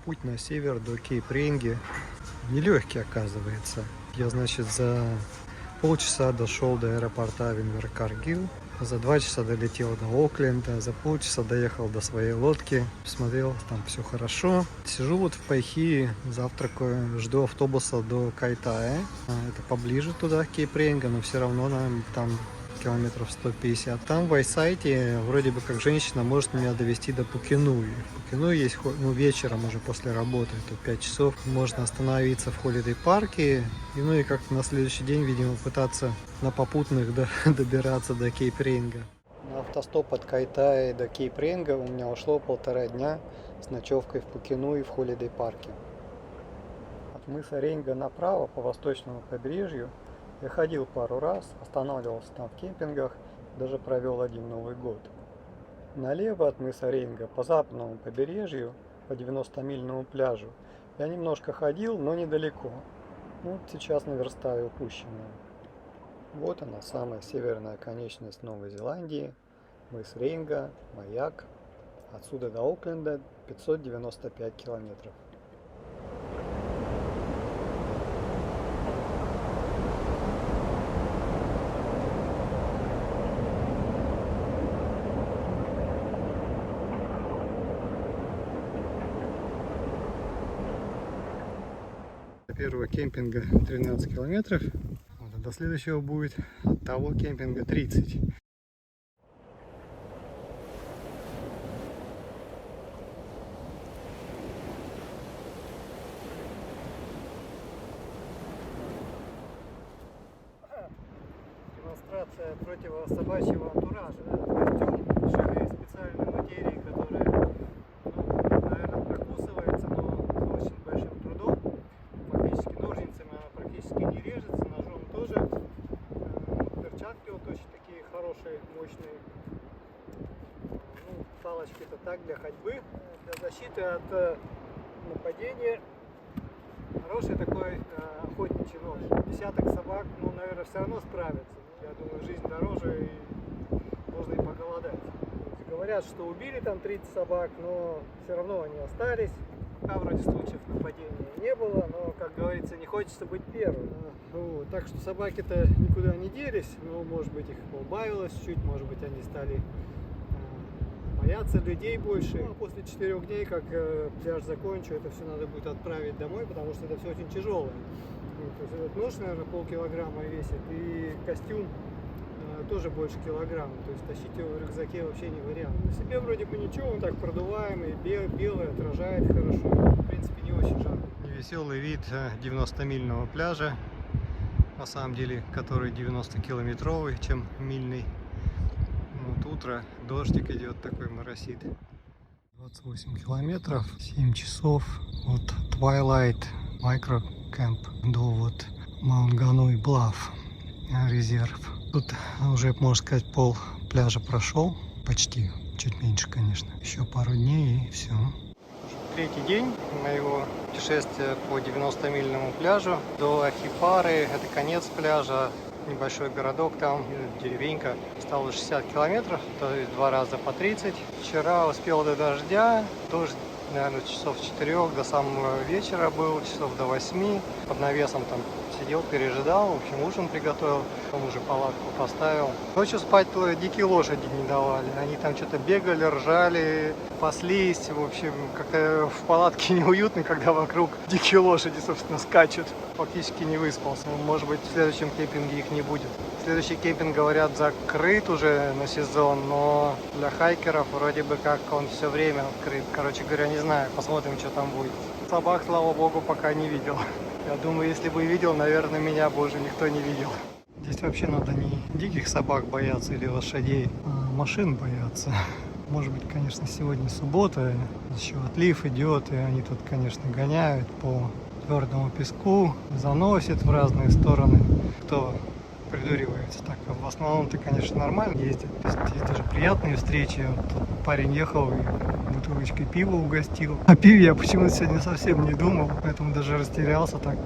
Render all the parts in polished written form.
Путь на север до Кейп-Рейнги нелегкий, оказывается. Я, значит, за полчаса дошел до аэропорта Винвер-Каргил, за 2 часа долетел до Окленда, за полчаса доехал до своей лодки, посмотрел, там все хорошо. Сижу вот в Пайхи, завтракаю, жду автобуса до Кайтая. Это поближе туда, к Кейп-Рейнга, но все равно нам там километров 150. Там в Айсайте вроде бы как женщина может меня довести до Пукинуи. В Пукинуи есть, вечером уже после работы, то 5 часов можно остановиться в Холидей парке и, и как-то на следующий день, видимо, пытаться на попутных добираться до Кейп-Рейнга. На автостоп от Кайтая до Кейп-Рейнга у меня ушло 1,5 дня с ночевкой в Пукинуи в Холидей парке. От мыса Рейнга направо по восточному побережью я ходил пару раз, останавливался там в кемпингах, даже провел один Новый год. Налево от мыса Рейнга по западному побережью, по 90-мильному пляжу, я немножко ходил, но недалеко. Вот сейчас наверстаю упущенное. Вот она, самая северная конечность Новой Зеландии, мыс Рейнга, маяк. Отсюда до Окленда 595 километров. До первого кемпинга 13 километров, а до следующего будет от того кемпинга 30. Демонстрация противособачьего антуража. Костюм шили из специальной материи, которая, наверное, прокусывается, но с очень большим трудом. Фактически ножницами она практически не режется, ножом тоже. Перчатки вот очень такие хорошие, мощные. Палочки это так, для ходьбы, для защиты от нападения. Хороший такой охотничий нож. Десяток собак, наверное, все равно справятся. Я думаю, жизнь дороже и можно и поголодать. Говорят, что убили там 30 собак, но все равно они остались. Пока вроде случаев нападения не было, но, как говорится, не хочется быть первым. Так что собаки-то никуда не делись, но, может быть, их поубавилось чуть, может быть, они стали боятся людей больше. После 4 дней, как пляж закончу, это все надо будет отправить домой, потому что это все очень тяжелое. То есть этот нож, наверное, полкилограмма весит, и костюм тоже больше килограмма. То есть тащить его в рюкзаке вообще не вариант. На себе вроде бы ничего, он так продуваемый, белый, отражает хорошо. В принципе, не очень жарко. Невеселый вид 90-мильного пляжа, на самом деле, который 90-километровый, чем мильный. Вот утро, дождик идет, такой моросит. 28 километров, 7 часов от Twilight Micro Camp до вот Маунгануи Bluff резерв. Тут уже, можно сказать, пол пляжа прошел, почти, чуть меньше, конечно. Еще пару дней и все. Третий день моего путешествия по 90-мильному пляжу до Ахипары. Это конец пляжа. Небольшой городок там, деревенька. Стало 60 километров, то есть 2 раза по 30. Вчера успел до дождя. Дождь, наверное, часов 4 до самого вечера был, часов до 8. Под навесом там сидел, пережидал. В общем, ужин приготовил. Потом уже палатку поставил. Ночью спать дикие лошади не давали. Они там что-то бегали, ржали, паслись. В общем, как-то в палатке неуютно, когда вокруг дикие лошади, собственно, скачут. Фактически не выспался. Может быть, в следующем кемпинге их не будет. Следующий кемпинг, говорят, закрыт уже на сезон, но для хайкеров вроде бы как он все время открыт. Короче говоря, не знаю, посмотрим, что там будет. Собак, слава богу, пока не видел. Я думаю, если бы видел, наверное, меня бы уже никто не видел. Здесь вообще надо не диких собак бояться или лошадей, а машин бояться. Может быть, конечно, сегодня суббота, еще отлив идет, и они тут, конечно, гоняют по твердому песку, заносит в разные стороны. Кто придуривается так. В основном-то, конечно, нормально ездит. Есть даже приятные встречи. Вот тут парень ехал и бутылочкой пива угостил. О пиве я почему-то сегодня совсем не думал, поэтому даже растерялся так.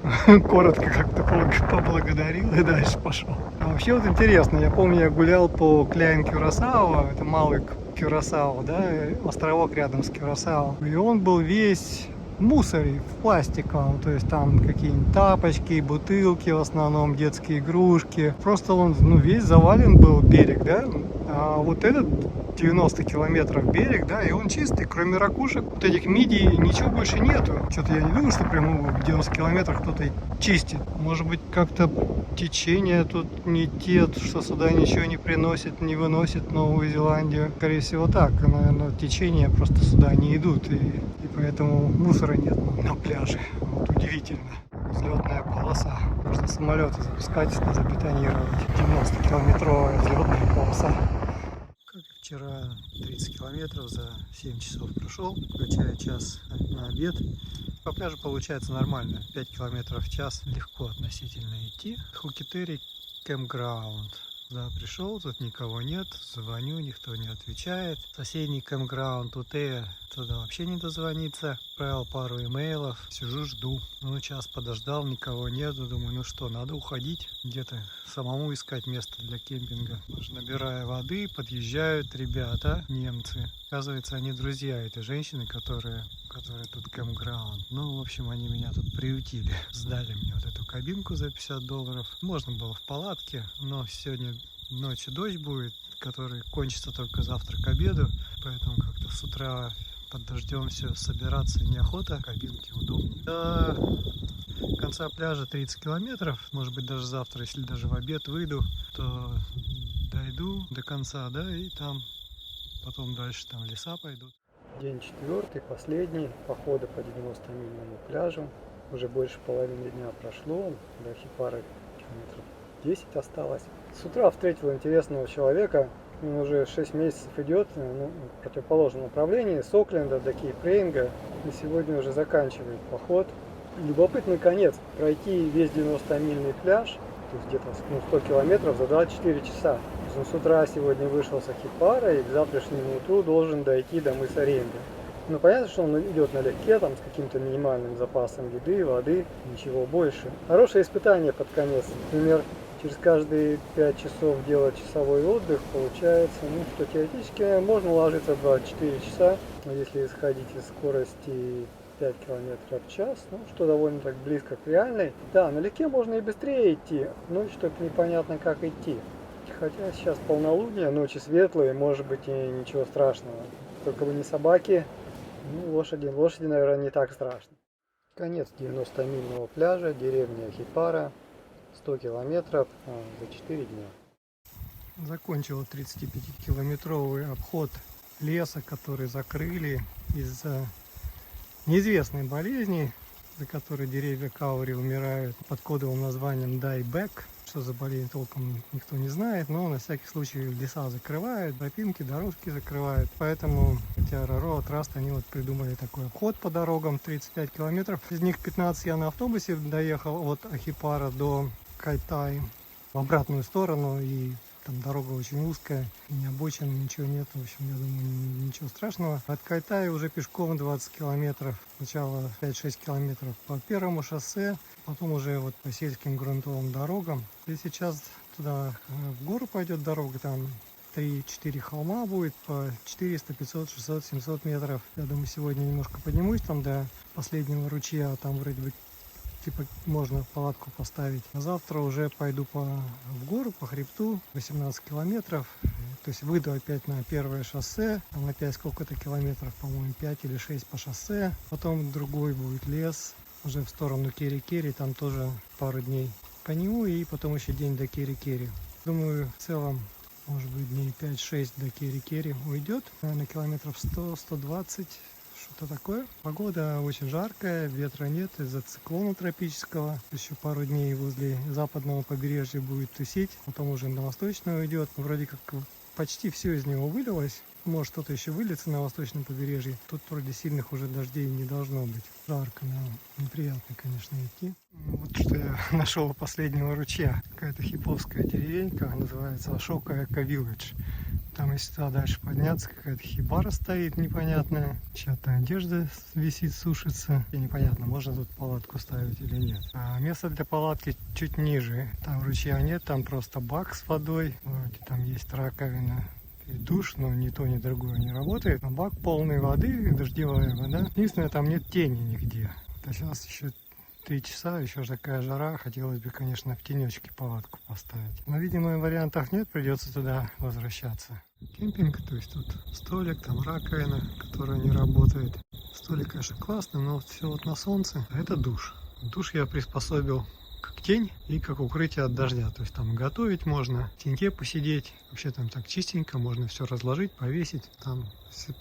Коротко как-то поблагодарил и дальше пошел. А вообще вот интересно, я помню, я гулял по Кляйн-Кюрасао, это малый Кюрасао, да, островок рядом с Кюрасао. И он был весь мусоре в пластиковом, то есть там какие-нибудь тапочки, бутылки, в основном детские игрушки. Просто он, ну, весь завален был берег, да, а вот этот 90 километров берег, да, и он чистый, кроме ракушек, вот этих мидий, ничего больше нету. Что-то я не думаю, что прямо в 90 километрах кто-то чистит. Может быть, как-то течение тут не те, что сюда ничего не приносит, не выносит Новую Зеландию. Скорее всего так, наверное, течения просто сюда не идут, и поэтому мусора нет на пляже. Вот удивительно. Взлетная полоса. Можно самолеты запускать, забетонировать. 90-километровая взлетная полоса. Как и вчера, 30 километров за 7 часов прошел, включая час на обед. По пляжу получается нормально, 5 километров в час, легко относительно идти. Хукитери кэмпграунд. Да, пришел, тут никого нет, звоню, никто не отвечает. Соседний кэмпграунд Утея, туда вообще не дозвониться. Отправил пару имейлов, сижу, жду. Ну, час подождал, никого нету, думаю, ну что, надо уходить, где-то самому искать место для кемпинга. Набирая воды, подъезжают ребята, немцы. Оказывается, они друзья этой женщины, которые тут кэмпграунд. Ну, в общем, они меня тут приютили. Сдали мне вот эту кабинку за $50. Можно было в палатке, но сегодня ночью дождь будет, который кончится только завтра к обеду. Поэтому как-то с утра под дождем все собираться неохота. Кабинки удобнее. До конца пляжа 30 километров. Может быть, даже завтра, если даже в обед выйду, то дойду до конца, да, и там потом дальше там леса пойдут. День 4, последний похода по 90-мильному пляжу. Уже больше половины дня прошло, до Хипары километров 10 осталось. С утра встретил интересного человека, он уже 6 месяцев идет в противоположном направлении, с Окленда до Кейп-Рейнга, и сегодня уже заканчивает поход. Любопытный конец, пройти весь 90-мильный пляж, то есть где-то 100 километров за 24 часа. Он с утра сегодня вышел с Хипара и к завтрашнему утру должен дойти до мыса Ренга. Ну, понятно, что он идет налегке, там, с каким-то минимальным запасом еды, воды, ничего больше. Хорошее испытание под конец. Например, через каждые 5 часов делать часовой отдых, получается, ну, что теоретически можно ложиться 24 часа, если исходить из скорости 5 километров в час, ну, что довольно так близко к реальной. Да, налегке можно и быстрее идти, но что-то непонятно, как идти. Хотя сейчас полнолуние, ночи светлые, может быть и ничего страшного. Только бы не собаки, ну, лошади, наверное, не так страшно. Конец 90-мильного пляжа, деревня Хипара, 100 километров за 4 дня. Закончил 35-километровый обход леса, который закрыли из-за неизвестной болезни, за которой деревья каури умирают под кодовым названием dieback. Что за болезнь, толком никто не знает, но на всякий случай леса закрывают, тропинки, дорожки закрывают. Поэтому Aotearoa Trust, они вот придумали такой обход по дорогам 35 километров. Из них 15 я на автобусе доехал от Ахипара до Кайтай в обратную сторону, и там дорога очень узкая, ни обочин, ничего нет, в общем, я думаю, ничего страшного. От Кайтая уже пешком 20 километров, сначала 5-6 километров по первому шоссе, потом уже вот по сельским грунтовым дорогам. И сейчас туда в гору пойдет дорога, там 3-4 холма будет по 400, 500, 600, 700 метров. Я думаю, сегодня немножко поднимусь там до последнего ручья, там вроде бы типа можно палатку поставить. А завтра уже пойду в гору, по хребту, 18 километров. То есть выйду опять на первое шоссе, там опять сколько-то километров, по-моему, 5 или 6 по шоссе. Потом другой будет лес, уже в сторону Кери-Кери, там тоже пару дней по нему, и потом еще день до Кери-Кери. Думаю, в целом, может быть, дней 5-6 до Кери-Кери уйдет, наверное, километров 100-120. Что такое? Погода очень жаркая, ветра нет из-за циклона тропического. Еще пару дней возле западного побережья будет тусить, потом уже на восточное уйдет. Вроде как почти все из него вылилось. Может, что-то еще выльется на восточном побережье. Тут вроде сильных уже дождей не должно быть. Жарко, но неприятно, конечно, идти. Вот что я нашел у последнего ручья. Какая-то хиповская деревенька, называется Ашока Эко-Вилледж. Там, если туда дальше подняться, какая-то хибара стоит непонятная. Чья-то одежда висит, сушится. И непонятно, можно тут палатку ставить или нет. А место для палатки чуть ниже. Там ручья нет, там просто бак с водой. Вот, там есть раковина. И душ, но ни то, ни другое не работает. А бак полный воды, дождевая вода. Единственное, там нет тени нигде. А сейчас еще 3 часа, еще же такая жара. Хотелось бы, конечно, в тенечке палатку поставить. Но, видимо, вариантов нет, придется туда возвращаться. Кемпинг, то есть тут столик, там раковина, которая не работает. Столик, конечно, классный, но все вот на солнце. А это душ. Душ я приспособил как тень и как укрытие от дождя. То есть там готовить можно, в теньке посидеть. Вообще там так чистенько, можно все разложить, повесить. Там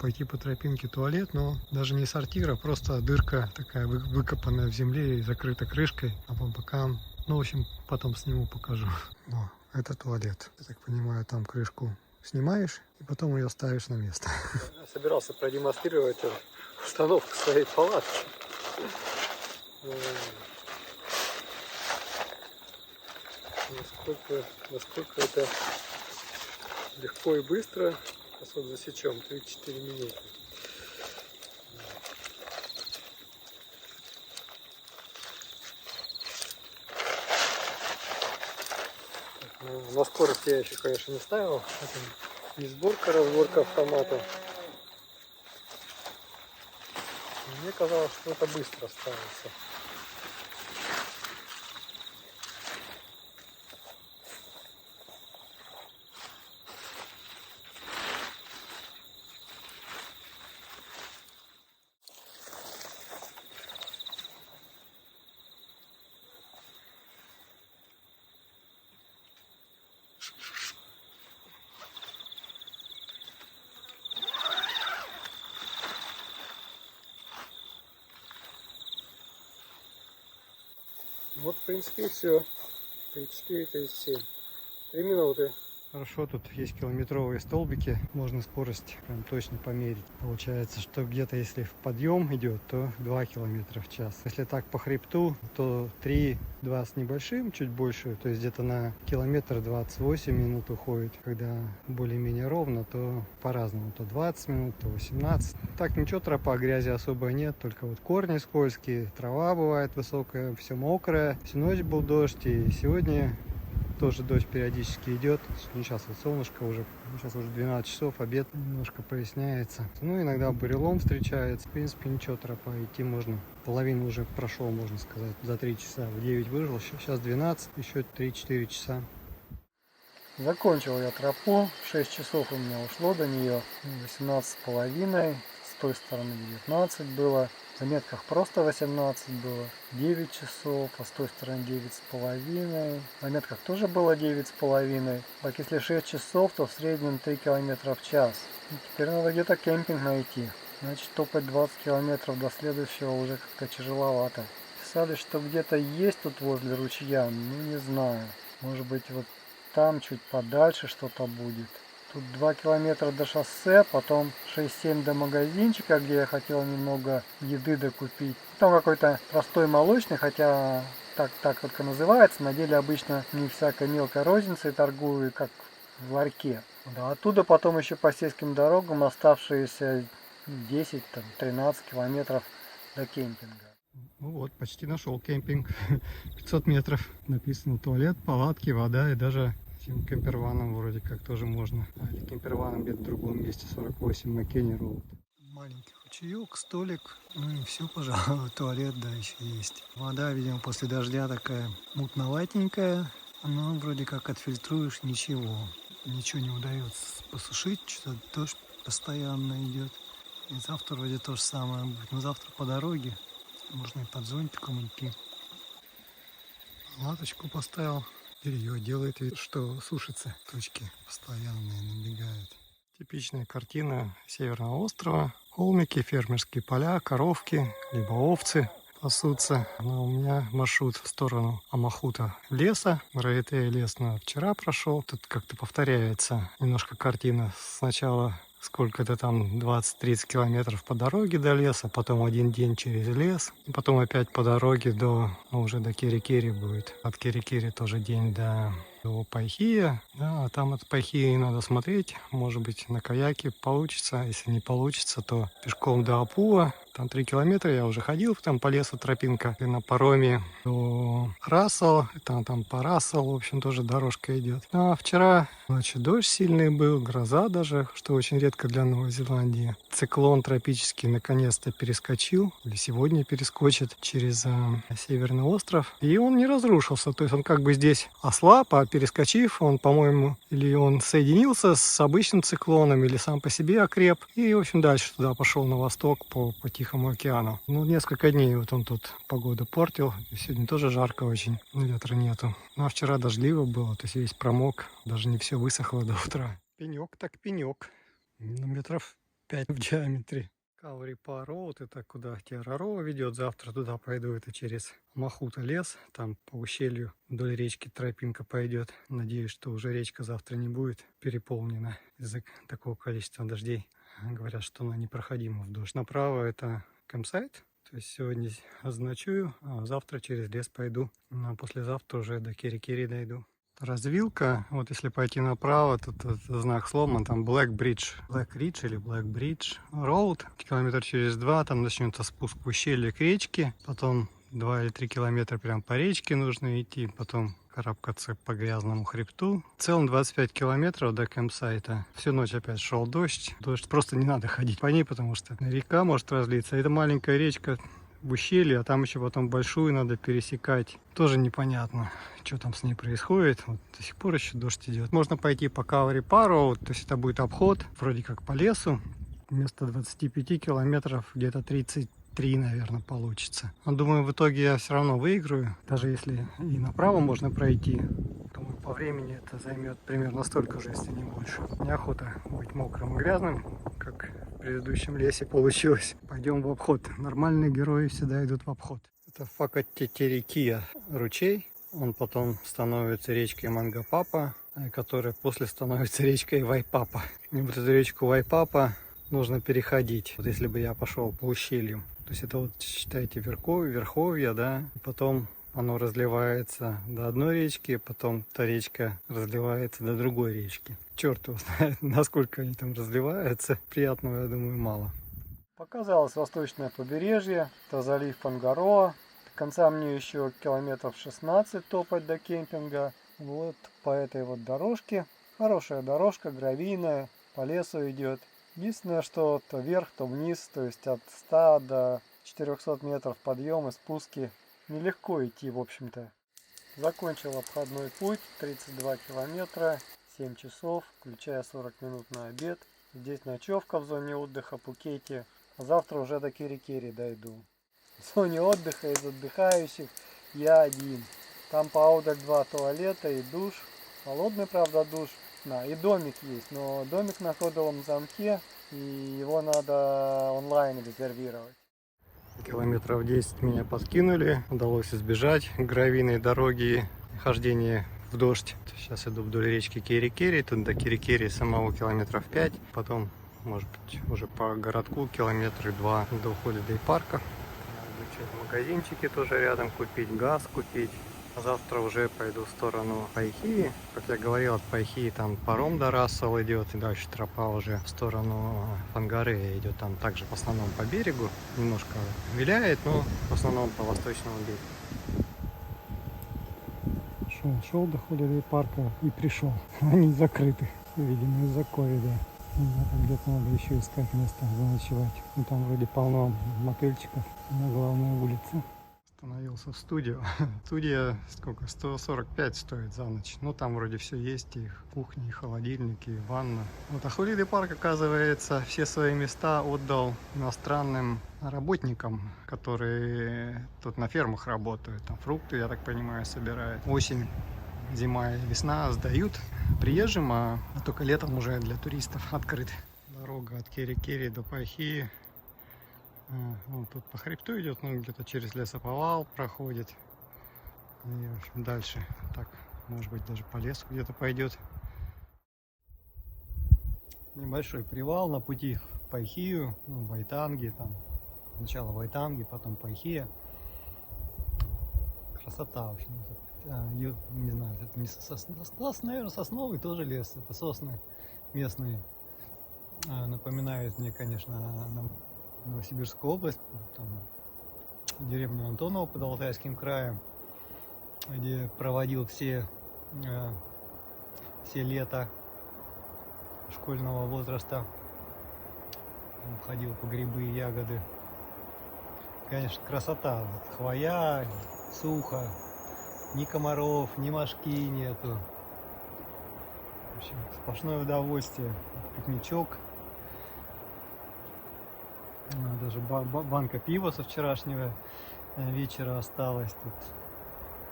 пойти по тропинке туалет, но даже не сортир, а просто дырка такая выкопанная в земле и закрыта крышкой. А по бокам, ну в общем, потом сниму, покажу. О, это туалет. Я так понимаю, там крышку снимаешь и потом ее ставишь на место. Я собирался продемонстрировать установку своей палатки. Насколько это легко и быстро. Кусок засечем 3-4 минуты. На скорость я еще, конечно, не ставил. Это не сборка, разборка автомата. Мне казалось, что это быстро ставится. Вот, в принципе, и все. 34-37. 3 минуты. Хорошо, тут есть километровые столбики. Можно скорость прям точно померить. Получается, что где-то если в подъем идет, то 2 километра в час. Если так по хребту, то 3-2 с небольшим, чуть больше. То есть где-то на километр 28 минут уходит. Когда более-менее ровно, то по-разному. То 20 минут, то 18. Так ничего, тропа, грязи особо нет. Только вот корни скользкие, трава бывает высокая, все мокрое. Всю ночь был дождь, и сегодня тоже дождь периодически идет. Сейчас вот солнышко уже, сейчас уже 12 часов, обед, немножко проясняется. Ну, иногда бурелом встречается. В принципе, ничего, тропа, идти можно. Половину уже прошел, можно сказать, за 3 часа. В 9 выжил, сейчас 12, еще 3-4 часа. Закончил я тропу, 6 часов у меня ушло до нее, 18,5, с той стороны 19 было. В заметках просто 18 было, 9 часов, а с той стороны 9,5. В заметках тоже было 9,5. Так если 6 часов, то в среднем 3 километра в час. И теперь надо где-то кемпинг найти. Значит, топать 20 километров до следующего уже как-то тяжеловато. Писали, что где-то есть тут возле ручья, ну не знаю. Может быть вот там чуть подальше что-то будет. Тут 2 километра до шоссе, потом 6-7 до магазинчика, где я хотел немного еды докупить. Там какой-то простой молочный, хотя так только называется. На деле обычно не всякой мелкой розницей торгуют, как в ларьке. Да, оттуда потом еще по сельским дорогам оставшиеся 10-13 километров до кемпинга. Ну вот, почти нашел кемпинг. 500 метров. Написано туалет, палатки, вода и даже кемперваном вроде как тоже можно. Или кемперваном где-то в другом месте 48 на Кенни Роуд. Маленький ручеек, столик, ну и все, пожалуй. Туалет, да, еще есть. Вода, видимо, после дождя такая мутноватенькая. Но вроде как отфильтруешь, ничего. Ничего не удается посушить, что-то дождь постоянно идет. И завтра вроде то же самое будет. Но завтра по дороге можно и под зонтиком идти. Латочку поставил. Белье делает вид, что сушится. Тучки постоянные набегают. Типичная картина северного острова. Холмики, фермерские поля, коровки, либо овцы пасутся. Но у меня маршрут в сторону Амахута леса. Раэтея лес вчера прошел. Тут как-то повторяется немножко картина. Сначала сколько-то там 20-30 километров по дороге до леса, потом один день через лес, и потом опять по дороге до, ну, уже до Кири-Кири будет. От Кири-Кири тоже день до до Пайхия. Да, а там от Пайхии надо смотреть. Может быть, на каяке получится. Если не получится, то пешком до Апуа. Там 3 километра я уже ходил, там по лесу тропинка. И на пароме до Рассел. Там по Рассел, в общем, тоже дорожка идет. А вчера ночью дождь сильный был, гроза даже, что очень редко для Новой Зеландии. Циклон тропический наконец-то перескочил, или сегодня перескочит через Северный остров. И он не разрушился, то есть он как бы здесь ослаб, а перескочив, он, по-моему, или он соединился с обычным циклоном, или сам по себе окреп. И, в общем, дальше туда пошел на восток по Тихому океану. Ну, несколько дней вот он тут погоду портил. И сегодня тоже жарко очень, ветра нету. Ну, а вчера дождливо было, то есть весь промок, даже не все высохло до утра. Пенек так пенек, метров 5 в диаметре. Каури-Па Роуд, это куда Тиарароа ведет. Завтра туда пойду, это через Махута лес. Там по ущелью вдоль речки тропинка пойдет. Надеюсь, что уже речка завтра не будет переполнена из-за такого количества дождей. Говорят, что она непроходима в дождь. Направо это кемпсайт. То есть сегодня ночую, а завтра через лес пойду. А послезавтра уже до Кери-Кери дойду. Развилка, вот если пойти направо, тут знак сломан, там Black Ridge или Black Bridge Road, километр через 2, там начнется спуск в ущелье к речке, потом 2 или 3 километра прям по речке нужно идти, потом карабкаться по грязному хребту. В целом 25 километров до кемпсайта. Всю ночь опять шел дождь. Дождь просто не надо ходить по ней, потому что река может разлиться. Это маленькая речка в ущелье, а там еще потом большую надо пересекать. Тоже непонятно, что там с ней происходит. Вот до сих пор еще дождь идет. Можно пойти по Каури-Па Роуд, то есть это будет обход, вроде как по лесу. Вместо 25 километров где-то 33, наверное, получится. Но думаю, в итоге я все равно выиграю. Даже если и направо можно пройти, думаю, по времени это займет примерно столько же, если не больше. Неохота быть мокрым и грязным, как в предыдущем лесе получилось. Пойдем в обход. Нормальные герои всегда идут в обход. Это Факатетерикия ручей. Он потом становится речкой Мангапапа, которая после становится речкой Вайпапа. И вот эту речку Вайпапа нужно переходить. Вот если бы я пошел по ущелью. То есть это вот, считайте, верховья, да. И потом оно разливается до одной речки, потом та речка разливается до другой речки. Черт его знает, насколько они там разливаются. Приятного, я думаю, мало. Показалось восточное побережье, это залив Пангароа. До конца мне еще километров 16 топать до кемпинга. Вот по этой вот дорожке. Хорошая дорожка, гравийная, по лесу идет. Единственное, что то вверх, то вниз, то есть от 100 до 400 метров подъемы, спуски. Нелегко идти, в общем-то. Закончил обходной путь, 32 километра, 7 часов, включая 40 минут на обед. Здесь ночевка в зоне отдыха Пукете. А завтра уже до Кери-Кери дойду. В зоне отдыха из отдыхающих я один. Там поодаль 2 туалета и душ. Холодный, правда, душ. Да, и домик есть, но домик на кодовом замке, и его надо онлайн резервировать. Километров 10 меня подкинули, удалось избежать гравийной дороги, хождения в дождь. Сейчас иду вдоль речки Кери-Кери, тут до Кери-Кери самого километров 5, потом, может быть, уже по городку километры 2 до ухода до парка. Надо будет что-то магазинчики тоже рядом купить, газ купить. А завтра уже пойду в сторону Пайхии. Как я говорил, от Пайхии там паром до Рассел идет. И дальше тропа уже в сторону Вангарея идет. Там также в основном по берегу. Немножко виляет, но в основном по восточному берегу. Шел до Холидей парка и пришел. Они закрыты, видимо, из-за ковида. Где-то надо еще искать место заночевать. Ну, там вроде полно мотельчиков на главной улице. Остановился в студию. Студия сколько? 145 стоит за ночь. Ну там вроде все есть, и кухня, и холодильник, и ванна. Вот, а Холидей парк, оказывается, все свои места отдал иностранным работникам, которые тут на фермах работают. Там фрукты, я так понимаю, собирают. Осень, зима и весна сдают приезжим, а только летом уже для туристов открыт. Дорога от Кери-Кери до Пайхии. Вот тут по хребту идет, ну где-то через лесоповал проходит. И, в общем, дальше так, может быть, даже по лесу где-то пойдет. Небольшой привал на пути в Пайхию, ну, Вайтанги, там сначала Вайтанги, потом Пайхия. Красота, в общем, не знаю, это не наверное, сосновый тоже лес, это сосны местные. Напоминает мне, конечно, Новосибирскую область, там, деревню Антонова под Алтайским краем, где проводил все лета школьного возраста. Ходил по грибы и ягоды. Конечно, красота. Вот, хвоя, сухо, ни комаров, ни мошки нету. В общем, сплошное удовольствие. Пикничок. Даже банка пива со вчерашнего вечера осталась тут.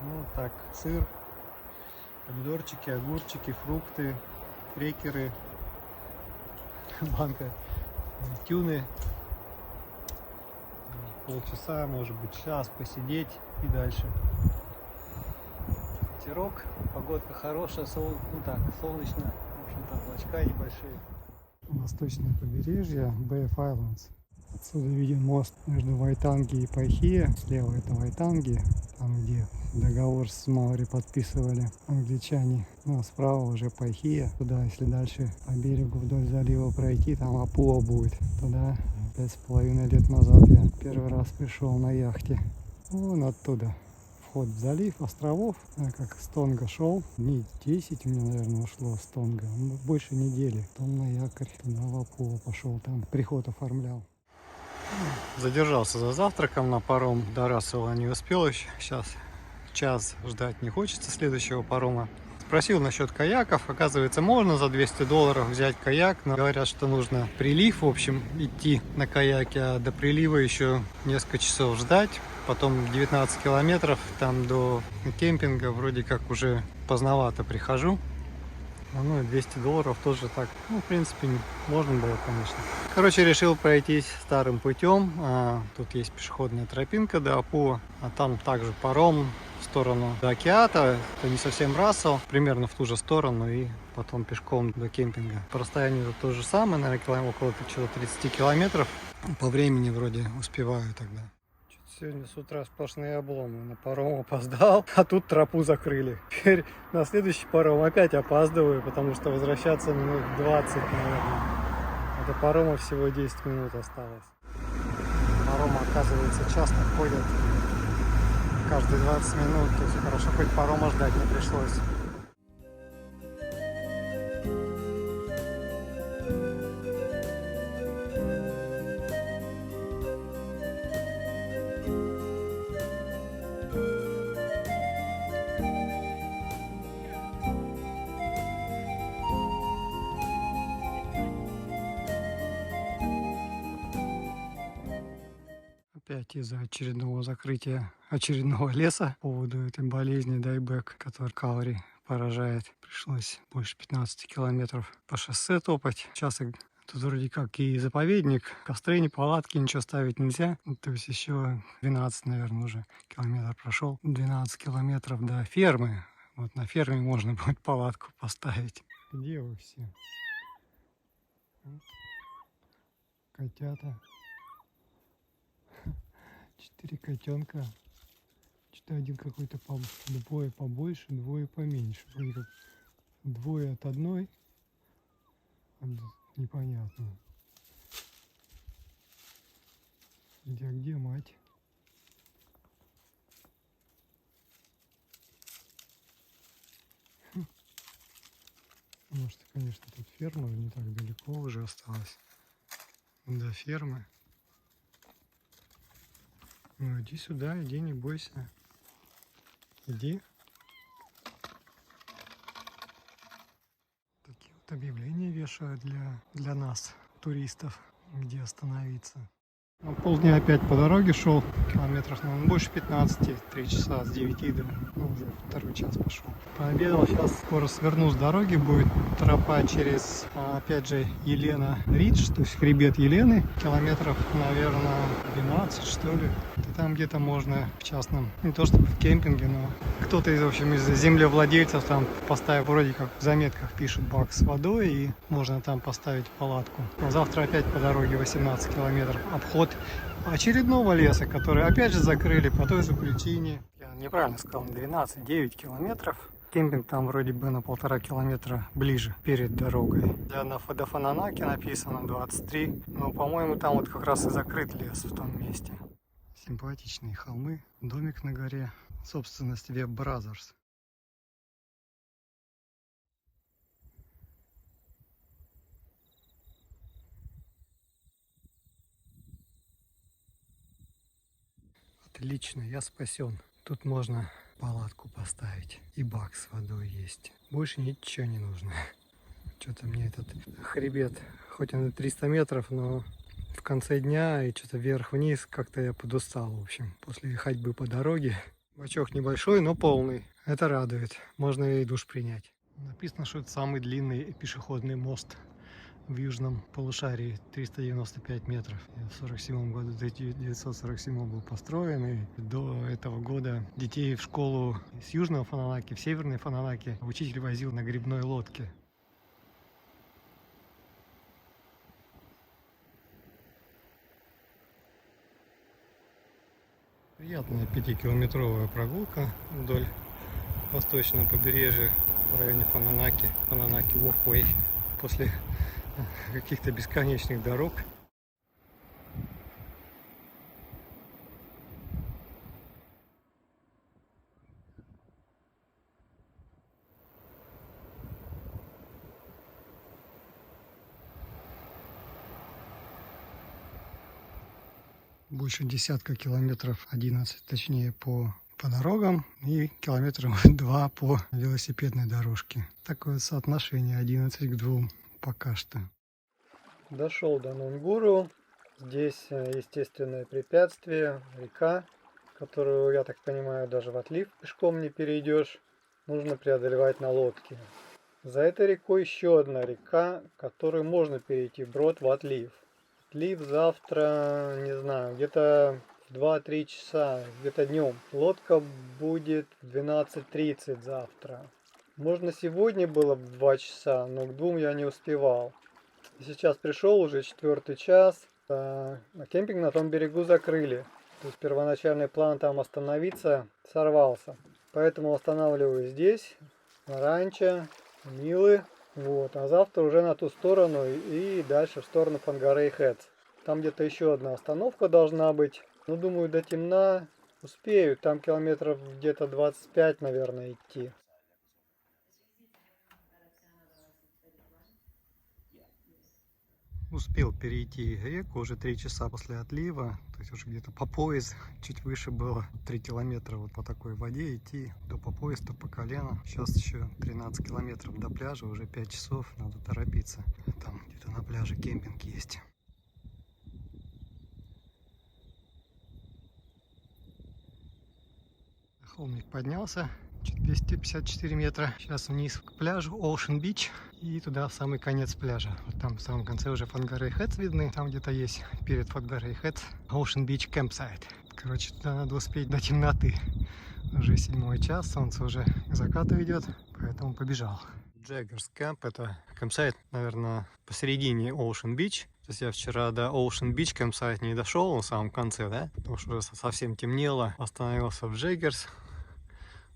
Ну так, сыр, помидорчики, огурчики, фрукты, крекеры, банка тюны. Полчаса, может быть, час посидеть и дальше. Ветерок, погодка хорошая, ну так, солнечно, в общем-то, облачка небольшие. Восточное побережье, Bay of Islands. Отсюда виден мост между Вайтанги и Пайхия. Слева это Вайтанги, там где договор с Маори подписывали англичане. Ну а справа уже Пайхия. Туда, если дальше по берегу вдоль залива пройти, там Апуа будет. Туда 5,5 лет назад я первый раз пришел на яхте. Вон оттуда вход в залив, островов. Я как с Тонга шел, дней 10 у меня, наверное, ушло с Тонга. Больше недели. Потом на якорь, туда в Апуа пошел, там приход оформлял. Задержался за завтраком на паром, до Рассела не успел еще. Сейчас час ждать не хочется следующего парома. Спросил насчет каяков. Оказывается, можно за $200 взять каяк, но говорят, что нужно прилив, в общем, идти на каяке, а до прилива еще несколько часов ждать. Потом 19 километров там до кемпинга, вроде как уже поздновато прихожу. Ну и $200 тоже так, ну, в принципе, можно было, конечно. Короче, решил пройтись старым путем. Тут есть пешеходная тропинка до Апуа, а там также паром в сторону до Океата. Это не совсем Рассел, примерно в ту же сторону, и потом пешком до кемпинга. По расстоянию это то же самое, наверное, около 30 километров. По времени вроде успеваю тогда. Сегодня с утра сплошные обломы. На паром опоздал, а тут тропу закрыли. Теперь на следующий паром опять опаздываю, потому что возвращаться минут 20, наверное. А до парома всего 10 минут осталось. Паромы, оказывается, часто ходят каждые 20 минут. То есть хорошо, хоть парома ждать не пришлось. Опять из-за очередного закрытия очередного леса по поводу этой болезни дайбэк, которая каури поражает, пришлось больше 15 километров по шоссе топать. Сейчас тут вроде как и заповедник, костры, ни палатки, ничего ставить нельзя. То есть еще 12, наверное, уже километр прошел. 12 километров до фермы. Вот на ферме можно будет палатку поставить. Где вы все? Котята. 4 котенка. Что-то один какой-то двое побольше, двое поменьше. Вроде как двое от одной. Непонятно. Где мать? Может, конечно, тут ферма не так далеко уже осталось до фермы. Ну, иди сюда, иди, не бойся. Иди. Такие вот объявления вешают для нас, туристов, где остановиться. На полдня опять по дороге шел, километров, наверное, больше 15, 3 часа с 9 до, уже второй час пошел. Пообедал, сейчас скоро сверну с дороги, будет тропа через, опять же, Елена Ридж, то есть хребет Елены, километров, наверное, 12, что ли. И там где-то можно в частном, не то чтобы в кемпинге, но кто-то в общем, из землевладельцев там поставив, вроде как в заметках пишет, бак с водой, и можно там поставить палатку. Но завтра опять по дороге 18 километров обход очередного леса, который опять же закрыли по той же причине. Я неправильно сказал, 12, 9 километров. Кемпинг там вроде бы на 1,5 километра ближе, перед дорогой. До Фананаки написано 23, но, по-моему, там вот как раз и закрыт лес в том месте. Симпатичные холмы, домик на горе, собственность Web Brothers. Отлично, я спасен. Тут можно палатку поставить. И бак с водой есть. Больше ничего не нужно. Что-то мне этот хребет, хоть он и 300 метров, но в конце дня и что-то вверх-вниз как-то я подустал, в общем, после ходьбы по дороге. Бачок небольшой, но полный. Это радует. Можно и душ принять. Написано, что это самый длинный пешеходный мост в южном полушарии, 395 метров. В 1947 году, 1947 был построен, и до этого года детей в школу с южного Фананаки в северной Фананаки учитель возил на грибной лодке. Приятная 5-километровая прогулка вдоль восточного побережья в районе Фананаки, Фананаки Walkway, после каких-то бесконечных дорог. Больше десятка километров, 11 точнее, по дорогам и километров 2 по велосипедной дорожке. Такое соотношение 11 к 2 пока что. Дошел до Нонгуру. Здесь естественное препятствие, река, которую, я так понимаю, даже в отлив пешком не перейдешь. Нужно преодолевать на лодке. За этой рекой еще одна река, которую можно перейти вброд в отлив. Отлив завтра, не знаю, где-то в 2-3 часа, где-то днем. Лодка будет в 12:30 завтра. Можно сегодня было в 2 часа, но к 2 я не успевал. И сейчас пришел уже 4-й час, а кемпинг на том берегу закрыли. То есть первоначальный план там остановиться сорвался. Поэтому останавливаюсь здесь, на ранчо, Милы. Вот, а завтра уже на ту сторону и дальше в сторону Вхангарей Хедс. Там где-то еще одна остановка должна быть. Ну, думаю, до темна успею. Там километров где-то 25, наверное, идти. Успел перейти реку уже 3 часа после отлива, то есть уже где-то по пояс, чуть выше было 3 километра вот по такой воде идти, то по пояс, то по колено. Сейчас еще 13 километров до пляжа, уже 5 часов, надо торопиться. Там где-то на пляже кемпинг есть. Холмик поднялся. 254 метра. Сейчас вниз к пляжу Ocean Beach и туда в самый конец пляжа. Вот там в самом конце уже Вхангарей Хедс видны. Там где-то есть перед Вхангарей Хедс Ocean Beach Campsite. Короче, туда надо успеть до темноты. Уже 7 час, солнце уже к закату идет, поэтому побежал. Jaggers Camp — это кемпсайт, наверное, посередине Ocean Beach. То есть я вчера до Ocean Beach Campsite не дошел в самом конце, да, потому что уже совсем темнело. Остановился в Jaggers.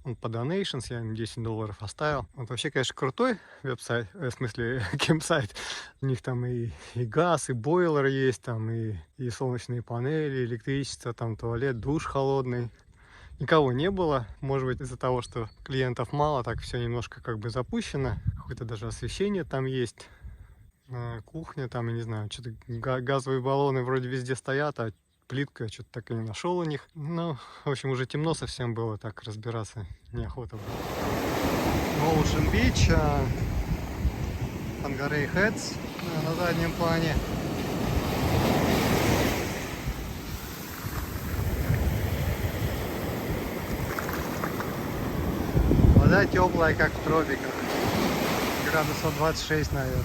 Он по donations, я им $10 оставил. Вот вообще, конечно, крутой веб-сайт, в смысле, кемпсайт. У них там и газ, и бойлер есть, там и солнечные панели, электричество, там туалет, душ холодный. Никого не было. Может быть, из-за того, что клиентов мало, так все немножко как бы запущено. Какое-то даже освещение там есть. Кухня там, я не знаю, что-то газовые баллоны вроде везде стоят, а плитку я что-то так и не нашел у них. Ну, в общем, уже темно совсем было, так разбираться неохота было. Ocean Beach, Вхангарей Хедс на заднем плане. Вода теплая, как в тропиках. Градусов 26, наверное.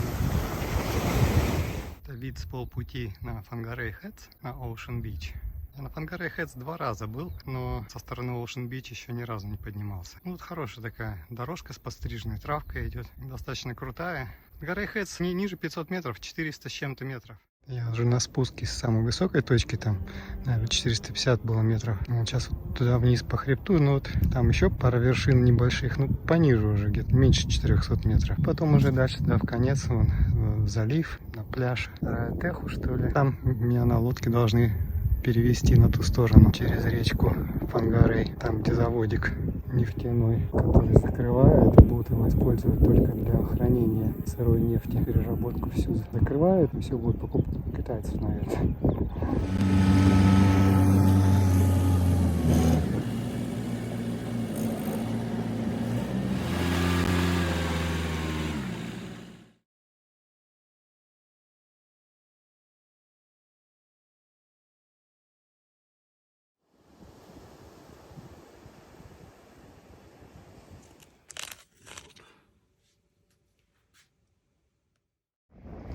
Это вид с полпути на Вхангарей Хедс, на Ocean Beach. Я на Вхангарей Хедс 2 раза был, но со стороны Ocean Beach еще ни разу не поднимался. Ну, вот хорошая такая дорожка с подстриженной травкой идет, достаточно крутая. Вхангарей Хедс ниже 500 метров, 400 с чем-то метров. Я уже на спуске с самой высокой точки, там, наверное, 450 было метров. Сейчас вот туда вниз по хребту, ну вот там еще пара вершин небольших, ну пониже уже, где-то меньше 400 метров. Потом уже дальше, да, в конец, вон, в залив, на пляж Теху, что ли. Там меня на лодке должны перевести на ту сторону, через речку Фангарей, там где заводик нефтяной, который закрывает, и будут его использовать только для хранения сырой нефти. Переработку всю закрывают, и все будут покупать китайцев, наверное.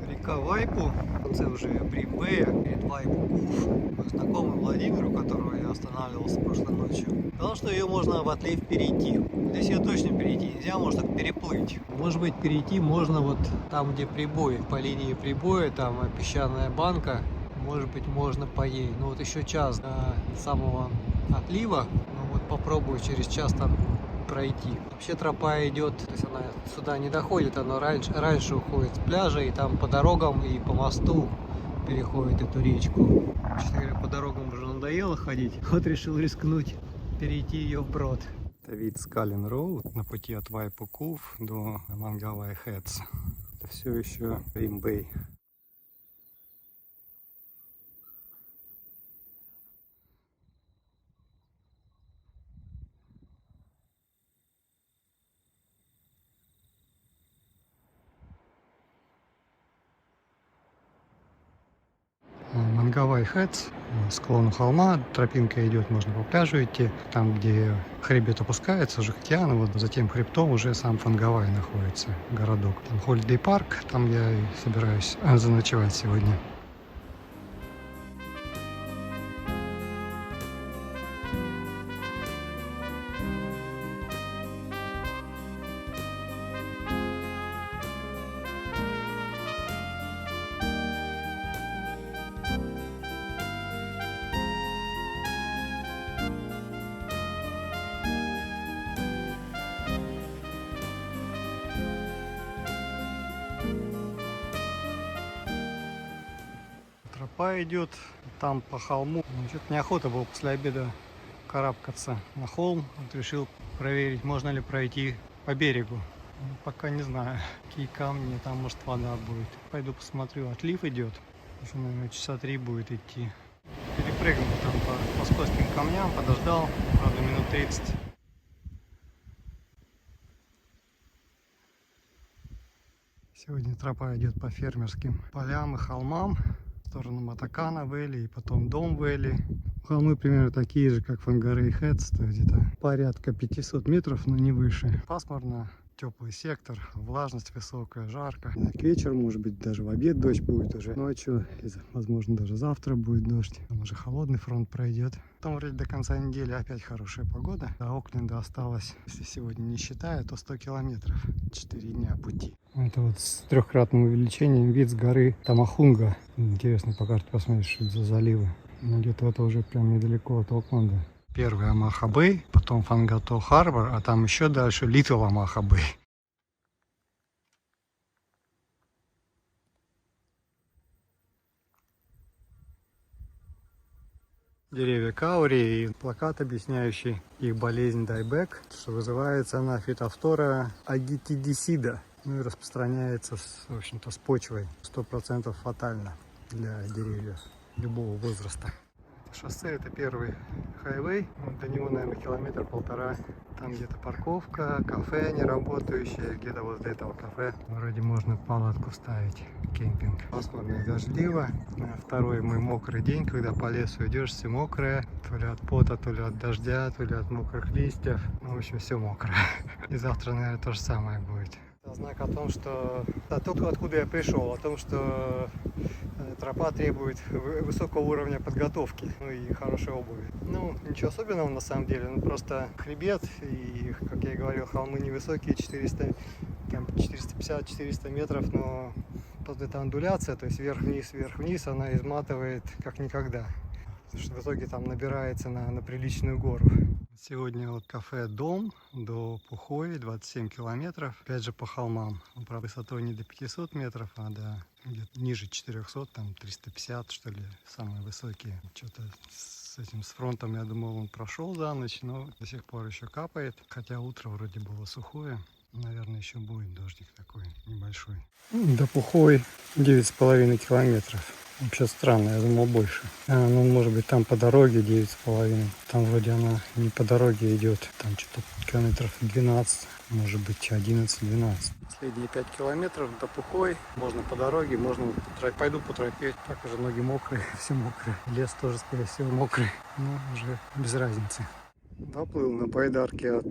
Река Вайпу, це вже Брімбея, перед Вайпу Куф. Мой знакомый Владимир, у которого я останавливался прошлой ночью, сказал, что ее можно в отлив перейти. Здесь ее точно перейти нельзя, можно так переплыть. Может быть, перейти можно вот там, где прибой, по линии прибоя, там песчаная банка, может быть, можно по ей. Но вот еще час до самого отлива, ну вот попробую через час там пройти. Вообще тропа идет, то есть она сюда не доходит, она раньше уходит с пляжа и там по дорогам и по мосту переходит эту речку. Честно говоря, по дорогам уже надоело ходить, вот решил рискнуть перейти ее вброд. Это вид Скалин Роуд на пути от Вайпу Куф до Мангавай Хедс. Это все еще Римбей. Мангавай Хедс, склону холма, тропинка идет, можно по пляжу идти, там, где хребет опускается, уже к океану, вот затем хребтом уже сам Фангавай находится, городок. Там Холидей парк, там я и собираюсь заночевать сегодня. Тропа идет там по холму. Что-то неохота было после обеда карабкаться на холм. Вот решил проверить, можно ли пройти по берегу. Ну, пока не знаю, какие камни, там может вода будет. Пойду посмотрю, отлив идет. Уже, наверное, часа 3 будет идти. Перепрыгнул там по скользким камням, подождал, правда, минут 30. Сегодня тропа идет по фермерским полям и холмам. В сторону Матакана Вэлли и потом Дом Вэлли. Холмы примерно такие же, как Фангарей Хедс, то есть где-то порядка 500 метров, но не выше. Пасмурно, теплый сектор, влажность высокая, жарко. К вечеру, может быть, даже в обед дождь будет уже. Ночью, возможно, даже завтра будет дождь. Там уже холодный фронт пройдет. Потом вроде до конца недели опять хорошая погода. До Окленда осталось, если сегодня не считая, то 100 километров. 4 дня пути. Это вот с трехкратным увеличением вид с горы Тамахунга. Интересно по карте посмотреть, что это за заливы. Ну, где-то это уже прям недалеко от Окленда. Первый Амаха-Бэй, потом Фангато-Харбор, а там еще дальше Литл Амаха-Бэй. Деревья каури и плакат, объясняющий их болезнь дайбек, что вызывается она фитофтора агитидисида. Ну и распространяется, в общем-то, с почвой. 100% фатально для деревьев любого возраста. Шоссе — это первый хайвей. До него, наверное, километр-полтора. Там где-то парковка, кафе не работающее. Где-то возле этого кафе вроде можно палатку ставить, кемпинг. Пасмурно и дождливо. Второй мой мокрый день, когда по лесу идешь, все мокрое. То ли от пота, то ли от дождя, то ли от мокрых листьев. Ну, в общем, все мокрое. И завтра, наверное, то же самое будет. Это знак о том, что... откуда я пришел, о том, что тропа требует высокого уровня подготовки, ну и хорошей обуви. Ну, ничего особенного на самом деле, ну просто хребет и, как я и говорил, холмы невысокие, 450-400 метров, но вот эта андуляция, то есть вверх-вниз, она изматывает как никогда. Потому что в итоге там набирается на приличную гору. Сегодня вот кафе «Дом» до Пухой, 27 километров. Опять же по холмам. Он, правда, высотой не до 500 метров, а до где-то ниже 400, там 350, что ли, самые высокие. Что-то с фронтом, я думал, он прошел за ночь, но до сих пор еще капает. Хотя утро вроде было сухое. Наверное, еще будет дождик такой небольшой. До Пухой 9,5 километров. Вообще странно, я думал больше. Ну, может быть, там по дороге 9,5. Там вроде она не по дороге идет. Там что-то километров 12, может быть 11-12. Последние 5 километров до Пухой. Можно по дороге, можно пойду по тропе. Так уже ноги мокрые, все мокрые. Лес тоже, скорее всего, мокрый. Но уже без разницы. Доплыл на байдарке от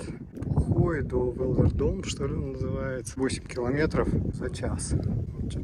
Пухой до Велдердом, что ли называется. 8 километров за час.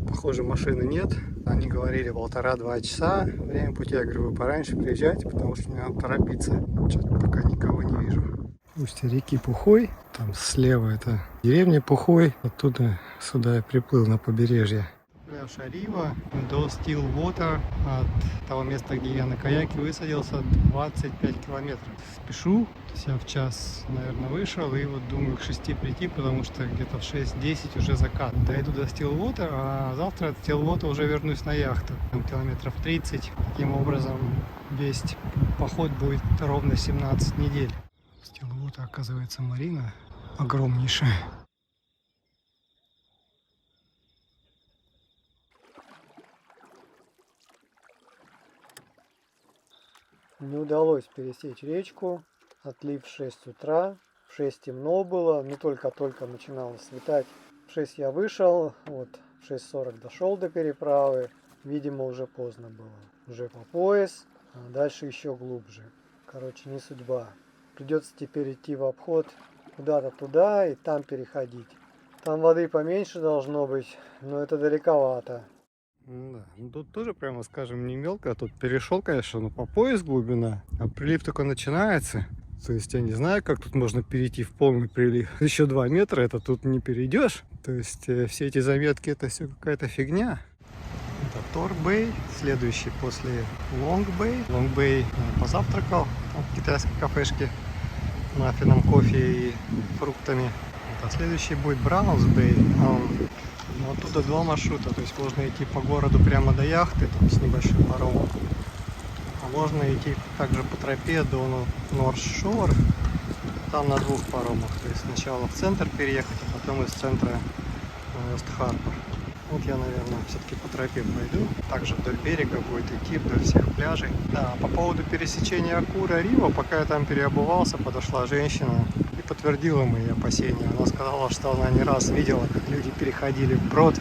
Похоже, машины нет. Они говорили 1,5-2 часа время пути. Я говорю, вы пораньше приезжайте, потому что мне надо торопиться. Что-то пока никого не вижу. Устье реки Пухой. Там слева это деревня Пухой. Оттуда сюда я приплыл на побережье. Пляж Арива до Stillwater, от того места, где я на каяке высадился, 25 километров. Спешу, то есть я в час, наверное, вышел, и вот думаю к 6 прийти, потому что где-то в 6-10 уже закат. Дойду до Stillwater, а завтра от Stillwater уже вернусь на яхту. Там километров 30. Таким образом, весь поход будет ровно 17 недель. Stillwater, оказывается, марина огромнейшая. Не удалось пересечь речку. Отлив в 6 утра. В 6 темно было, но только-только начинало светать. В 6 я вышел, вот в 6:40 дошел до переправы. Видимо, уже поздно было. Уже по пояс, а дальше еще глубже. Короче, не судьба. Придется теперь идти в обход куда-то туда и там переходить. Там воды поменьше должно быть, но это далековато. Да, ну тут тоже, прямо скажем, не мелко. Тут перешел, конечно, но по пояс глубина, а прилив только начинается. То есть я не знаю, как тут можно перейти в полный прилив. Еще 2 метра, это тут не перейдешь. То есть все эти заметки, это все какая-то фигня. Это Тор-Бэй, следующий после Лонг-Бэй. Лонг-Бэй позавтракал в китайской кафешке маффином, кофе и фруктами. А следующий будет Браунс-Бэй. Но оттуда 2 маршрута, то есть можно идти по городу прямо до яхты, там, с небольшим паромом. А можно идти также по тропе до Норс-Шор, там на 2 паромах. То есть сначала в центр переехать, а потом из центра в Вест-Харбор. Вот я, наверное, все-таки по тропе пойду. Также вдоль берега будет идти, вдоль всех пляжей. Да, по поводу пересечения Акура-Рива, пока я там переобувался, подошла женщина и подтвердила мои опасения. Она сказала, что она не раз видела, как люди переходили вброд,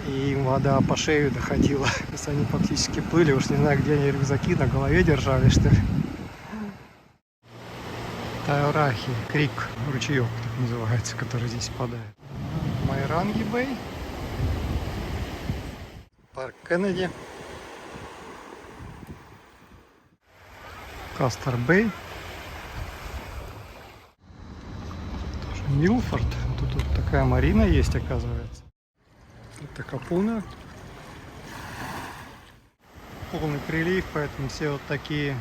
и им вода по шею доходила. То есть они фактически плыли, уж не знаю, где они рюкзаки на голове держали, что ли. Тайорахи, крик, ручеек так называется, который здесь впадает. Майранги-Бэй. Парк Кеннеди, Кастер-Бэй, тоже Милфорд. Тут вот такая марина есть, оказывается. Это Капуна. Полный прилив, поэтому все вот такие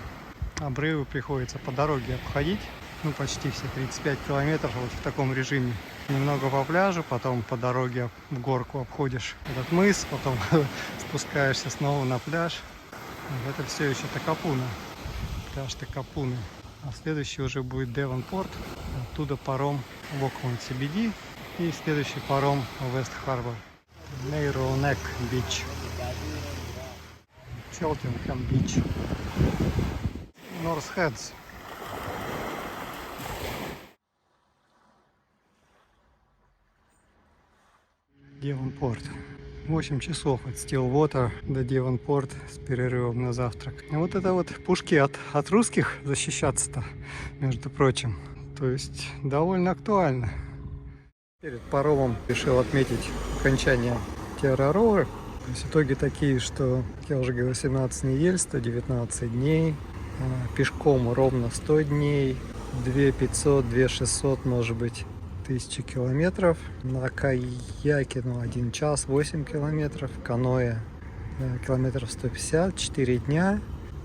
обрывы приходится по дороге обходить. Ну, почти все 35 километров вот в таком режиме. Немного по пляжу, потом по дороге в горку обходишь этот мыс, потом спускаешься снова на пляж. Вот это все еще Такапуна. Пляж Такапуны. А следующий уже будет Девонпорт. Оттуда паром в Окленд-CBD. И следующий паром в Вест-Харбор. Narrow Neck Beach. Челтенхэм Бич. Норс Хедс. Девонпорт. 8 часов от Stillwater до Девонпорт с перерывом на завтрак. Вот это вот пушки от русских защищаться-то, между прочим. То есть довольно актуально. Перед паромом решил отметить окончание Терророра. То есть итоги такие, что, как я уже говорил, 17 недель, 119 дней. Пешком ровно 100 дней. 2500, 2600, может быть, 4000 километров. На каяке 1 час 8 километров. Каноэ километров 150, 4 дня.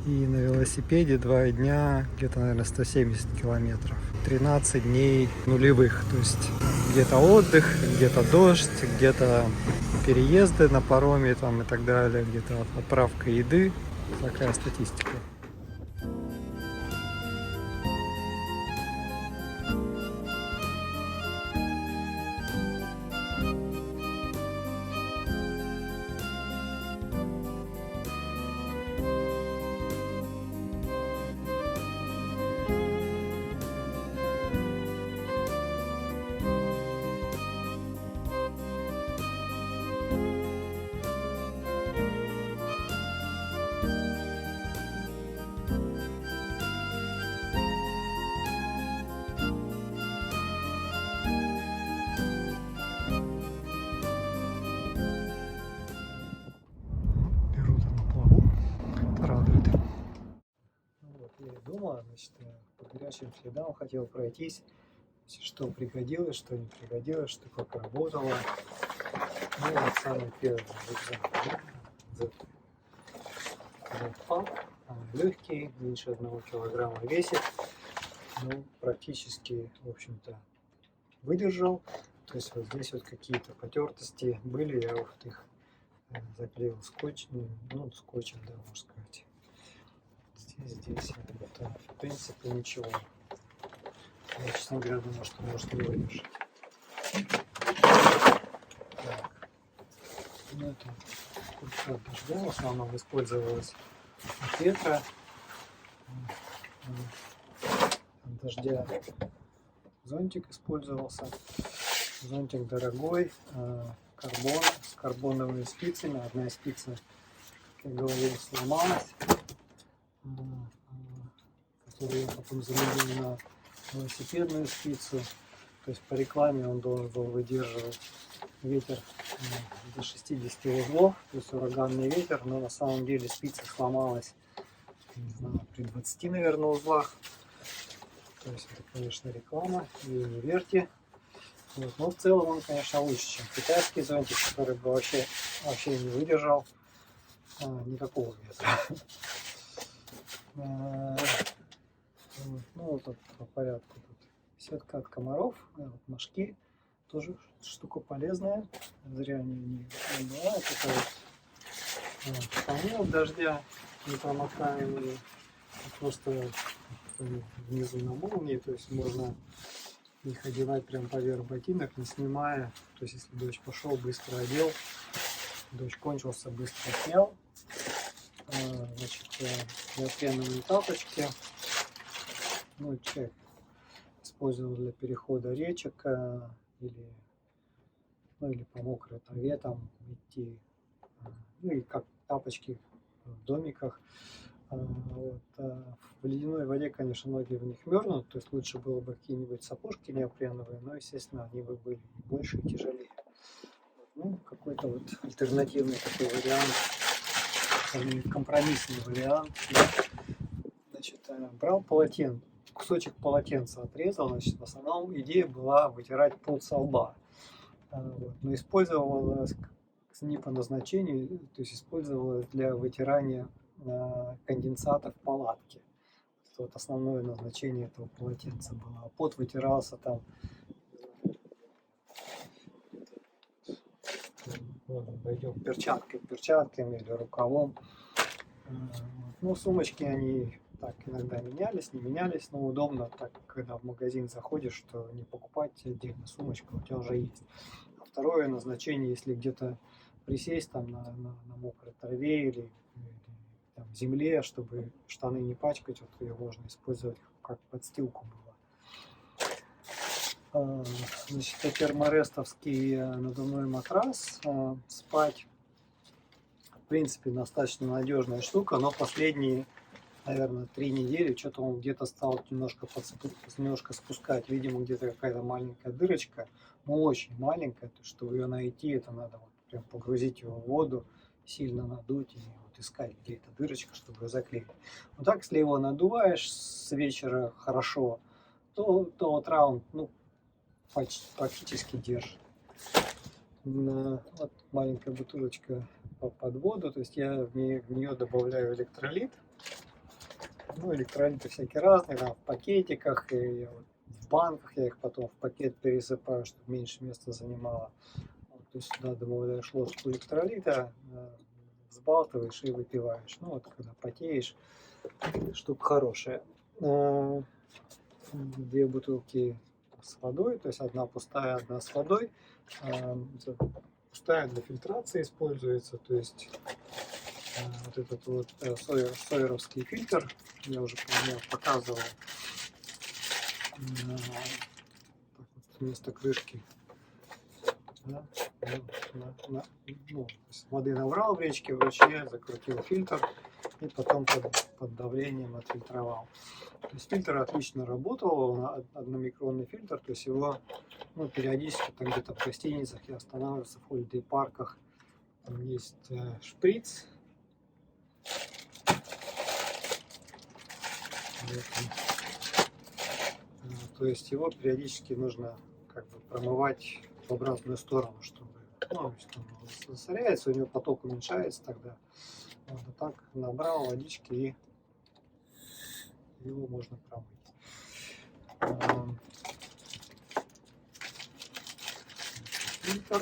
И на велосипеде 2 дня, где-то, наверное, 170 километров. 13 дней нулевых. То есть где-то отдых, где-то дождь, где-то переезды на пароме там, и так далее, где-то отправка еды. Такая статистика. Берут на плаву. Это радует. Вот, я и думал, значит, по горячим следам хотел пройтись, что пригодилось, что не пригодилось, что как работало. Ну вот самый первый рюкзак. Легкий, меньше 1 килограмма весит. Ну, практически, в общем-то, выдержал. То есть вот здесь вот какие-то потертости были, я вот их заклеил скотчем, ну, скотчем, да, можно сказать. Здесь это, в принципе, ничего. Я, честно говоря, думаю, что может не выдержать. Так. Ну, это куртка от дождя в основном использовалась от ветра. От дождя зонтик использовался. Зонтик дорогой, карбон, с карбоновыми спицами. Одна спица, как я говорил, сломалась, которую я потом заменил на велосипедную спицу. То есть по рекламе он должен был выдерживать ветер до 60 узлов, то есть ураганный ветер, но на самом деле спица сломалась, не знаю, при 20, наверное, узлах. То есть это, конечно, реклама, ее не верьте. Вот. Но в целом он, конечно, лучше, чем китайский зонтик, который бы вообще не выдержал никакого ветра. Ну вот тут по порядку. Тут сетка от комаров, мошки, тоже штука полезная, зря не бывает. Это вот штаны от дождя непромокаемые, просто внизу на молнии, то есть можно их одевать прям поверх ботинок, не снимая. То есть если дождь пошел, быстро одел, дождь кончился, быстро снял. Значит, неопреновые тапочки. Ну, человек использовал для перехода речек или по мокрой траве там идти. Ну и как тапочки в домиках. Вот. В ледяной воде, конечно, ноги в них мерзнут, то есть лучше было бы какие-нибудь сапожки неопреновые, но, естественно, они бы были больше и тяжелее. Ну, какой-то вот альтернативный такой вариант, компромиссный вариант. Значит, брал кусочек полотенца отрезал, значит, в основном идея была вытирать пот со лба. Вот. Но использовалась не по назначению, то есть использовалась для вытирания конденсата в палатке. Это вот основное назначение этого полотенца было. А пот вытирался там. Ладно, пойдем перчатками или рукавом. Ну, сумочки они так иногда менялись, не менялись, но удобно, так когда в магазин заходишь, что не покупать отдельно сумочку, у тебя уже есть. А второе назначение, если где-то присесть там на мокрой траве или там, в земле, чтобы штаны не пачкать, вот ее можно использовать как подстилку было. Значит, терморестовский надувной матрас. Спать, в принципе, достаточно надежная штука, но последние, наверное, 3 недели что-то он где-то стал немножко спускать. Видимо, где-то какая-то маленькая дырочка, но очень маленькая, чтобы ее найти, это надо вот прям погрузить его в воду, сильно надуть и вот искать, где эта дырочка, чтобы ее заклеить. Вот так, если его надуваешь с вечера хорошо, то утра он, ну, почти, практически держит. Вот маленькая бутылочка под воду, то есть я в нее добавляю электролит. Ну, электролиты всякие разные, там, в пакетиках и вот в банках, я их потом в пакет пересыпаю, чтобы меньше места занимало. Вот, то есть сюда добавляешь ложку электролита, взбалтываешь и выпиваешь. Ну вот когда потеешь, штука хорошая. 2 бутылки с водой, то есть одна пустая, одна с водой. Пустая для фильтрации используется, то есть вот этот вот сойеровский фильтр, я уже показывал, так вот, вместо крышки. Да, ну, воды набрал в речке, в ручье, закрутил фильтр и потом под давлением отфильтровал. То есть фильтр отлично работал, он одномикронный фильтр, то есть его периодически там где-то в гостиницах я останавливался, в холидей-парках, там есть шприц. То есть его периодически нужно как бы промывать в обратную сторону, чтобы если он засоряется, у него поток уменьшается тогда. Вот так набрал водички и его можно промыть. Фильтр.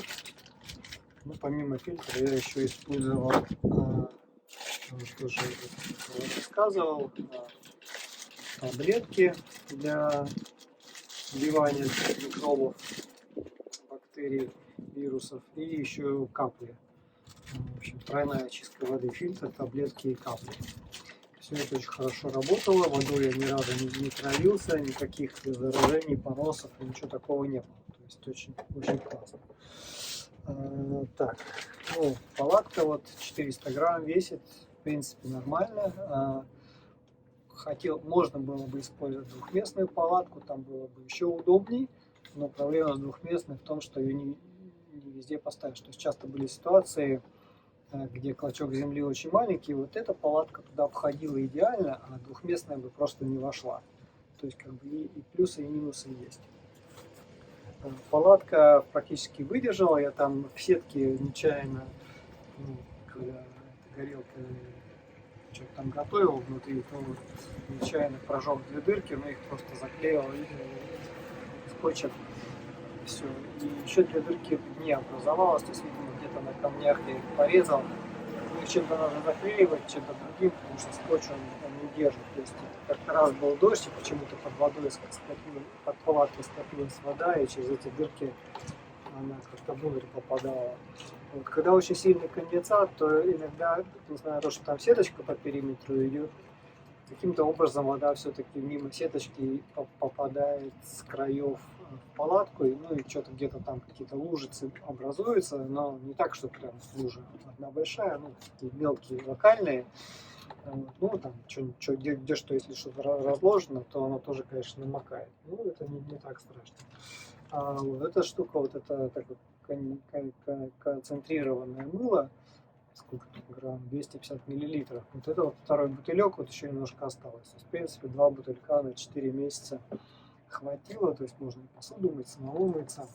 Ну, помимо фильтра я еще использовал, тоже рассказывал, таблетки для убивания микробов, бактерий, вирусов и еще капли. В общем, тройная очистка воды, фильтр, таблетки и капли. Все это очень хорошо работало, водой я ни разу не травился, никаких заражений, поносов, ничего такого не было. То есть очень, очень классно. Так, ну, палатка вот 400 грамм весит, в принципе нормально. Можно было бы использовать двухместную палатку, там было бы еще удобней, но проблема с двухместной в том, что ее не везде поставишь. То есть часто были ситуации, где клочок земли очень маленький, вот эта палатка туда входила идеально, а двухместная бы просто не вошла. То есть как бы и плюсы, и минусы есть. Палатка практически выдержала, я там в сетке нечаянно, когда горелка что-то там готовил внутри, то нечаянно прожег 2 дырки, но их просто заклеил и скотчем. Все. И еще 2 дырки не образовалось, то есть, видимо, где-то на камнях я их порезал. Их чем-то надо заклеивать, чем-то другим, потому что скотч он не держит. То есть как-то раз был дождь, и почему-то под водой под палаткой скопилась вода, и через эти дырки она как-то внутрь попадала. Вот, когда очень сильный конденсат, то иногда, несмотря на то, что там сеточка по периметру идет, каким-то образом вода все-таки мимо сеточки попадает с краев в палатку, и что-то где-то там какие-то лужицы образуются, но не так, что прям лужа одна большая, такие мелкие, локальные. Ну, там, где что, если что-то разложено, то оно тоже, конечно, намокает. Ну, это не так страшно. А вот эта штука, вот это такое концентрированное мыло, сколько тут грамм, 250 миллилитров. Вот это вот второй бутылек, вот еще немножко осталось. То есть, в принципе, 2 бутылька на 4 месяца хватило, то есть можно и посуду мыть, самому мыться.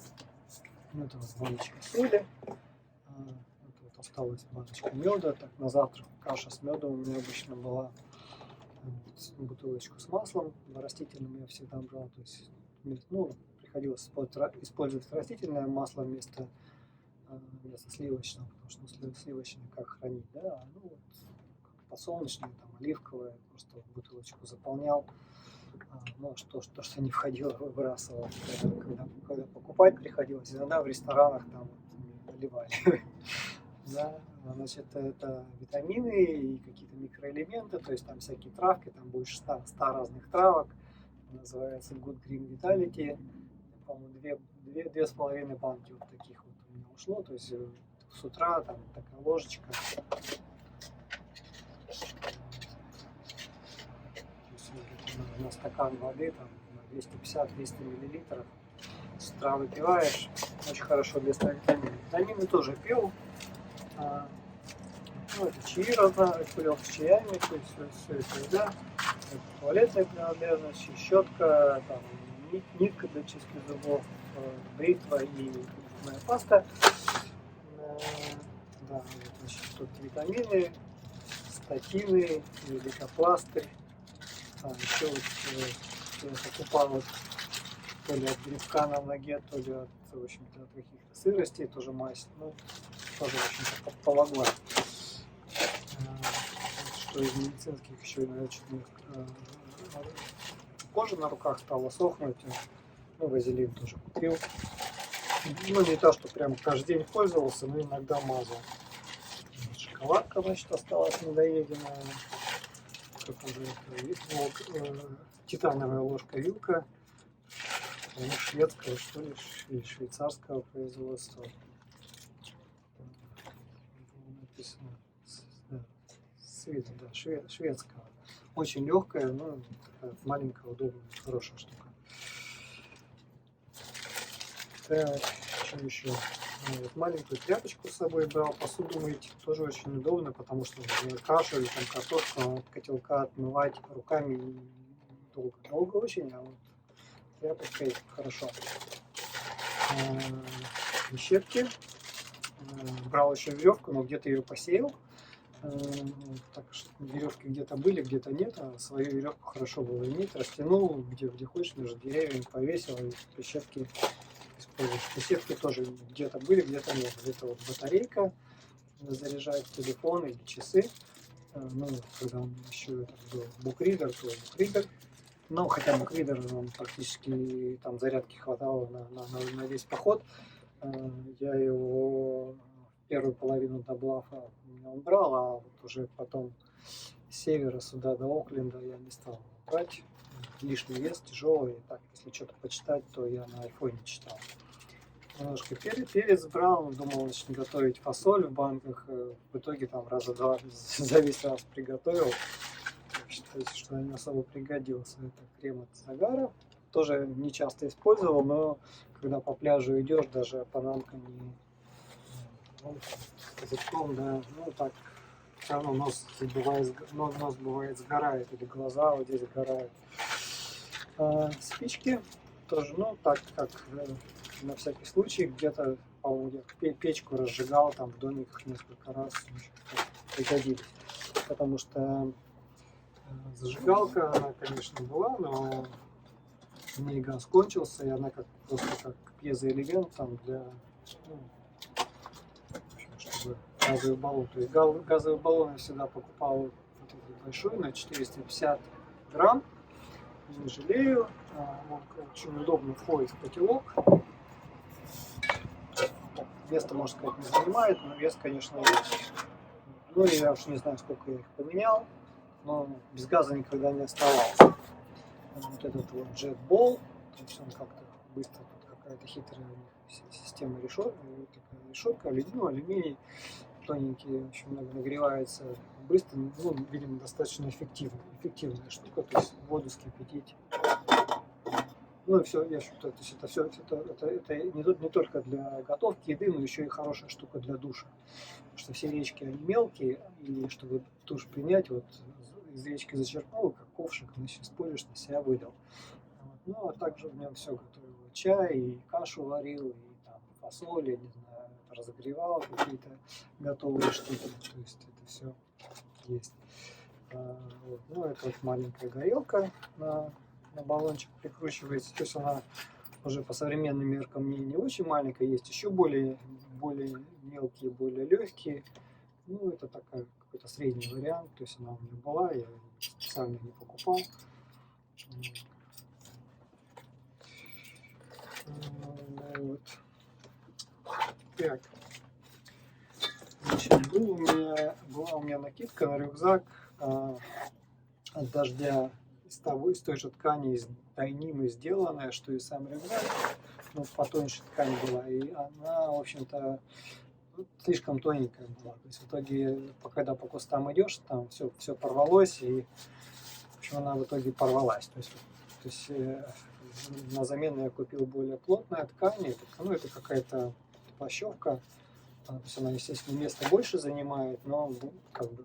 Это вот баночка соли. Вот осталась баночка меда. Так, на завтрак каша с медом у меня обычно была. Бутылочку с маслом растительным я всегда брал. То есть, приходилось использовать растительное масло вместо сливочного, потому что сливочное как хранить, да, подсолнечное, там, оливковое, просто бутылочку заполнял, что не входило, выбрасывал, когда покупать приходилось, иногда в ресторанах там наливали. Да, значит, это витамины и какие-то микроэлементы, то есть там всякие травки, там больше 100 разных травок, называется Good Green Vitality, по-моему, 2,5 банки вот таких вот у меня ушло, то есть с утра там такая ложечка, на стакан воды там 250-300 миллилитров с утра выпиваешь, очень хорошо для витаминов. Витамины тоже пил, это чаи курил с чаями, то есть все это, да, туалетная принадлежность, щетка, там, нитка для чистки зубов, бритва и зубная паста. Да, вот, значит, тут витамины, статины, лейкопластырь. Еще вот я покупал вот, то ли от грибка на ноге, то ли от, в общем-то, от каких-то сыростей, тоже мазь. Ну, тоже, в общем-то, помогла. Что из медицинских еще, значит, кожа на руках стала сохнуть. Ну, вазелин тоже купил. Ну, не то, что прям каждый день пользовался, но иногда мазал. Шоколадка, значит, осталась недоеденная. Как уже титановая ложка-вилка. Шведского, что ли, или швейцарского производства. Написано. С виду, да, шведского. Очень легкая, но такая маленькая, удобная, хорошая штука. Так, что еще? Ну, вот маленькую тряпочку с собой брал, посуду мыть. Тоже очень удобно, потому что кашу или там картошку от котелка отмывать руками долго очень, а вот тряпочкой хорошо. Щетки. Брал еще веревку, но где-то ее посеял. Так что веревки где-то были, где-то нет, а свою веревку хорошо было иметь. Растянул, где хочешь, между деревьями повесил, и прищепки используешь. Прищепки тоже где-то были, где-то нет. Где-то вот батарейка, заряжать телефон или часы. Ну, когда он еще это был букридер, то букридер. Ну, хотя букридер, он практически там зарядки хватало на весь поход. Я его первую половину до Блафа он брал, а вот уже потом с севера сюда до Окленда я не стал брать. Лишний вес, тяжелый. Так, если что-то почитать, то я на айфоне читал. Немножко перец брал, думал, начну готовить фасоль в банках. В итоге там раза два за весь раз приготовил. Считайте, что не особо пригодился. Это крем от загара. Тоже не часто использовал, но когда по пляжу идешь, даже панамками, ну, языком, да, ну так, все равно нос бывает сгорает, или глаза вот здесь сгорают. Спички тоже, ну так как на всякий случай, где-то, по-моему, печку разжигал там в домиках несколько раз, пригодились. Потому что зажигалка, она, конечно, была, но у нее газ кончился, и она просто как пьезоэлемент там для, ну, чтобы газовый баллон. То есть газовый баллон я всегда покупал вот этот большой на 450 грамм. Не жалею. Он очень удобно входит в котелок. Место, можно сказать, не занимает, но вес, конечно, есть. Ну, я уж не знаю, сколько я их поменял, но без газа никогда не оставался. Вот этот вот JetBall, то есть он как-то быстро, какая-то хитрая система решетка, алюминий, тоненький, очень много нагревается быстро, ну, видимо, достаточно эффективная штука, то есть воду скипятить. Ну и все, я считаю, то есть это не только для готовки еды, но еще и хорошая штука для душа. Потому что все речки, они мелкие, и чтобы душ принять, вот из речки зачерпнул, как ковшик, значит, используешь, на себя вылил. Вот. Ну, а также в нем все готовил. Чай, и кашу варил, и там фасоль, я не знаю, разогревал какие-то готовые штуки. То есть это все есть. Вот. Ну, это вот маленькая горелка на баллончик прикручивается. То есть она уже по современным меркам не очень маленькая, есть еще более мелкие, более легкие. Ну, это такая какой-то средний вариант. То есть она у меня была, я специально не покупал. Вот. Так. Значит, была у меня накидка на рюкзак от дождя из той же ткани, из дайнимы сделанная, что и сам рюкзак. Ну, потоньше ткань была. И она, в общем-то, слишком тоненькая была. То есть в итоге, когда по кустам идешь, там все порвалось, и в общем, она в итоге порвалась. То есть на замену я купил более плотная ткань. Ну, это какая-то плащевка. То есть она, естественно, место больше занимает, но как бы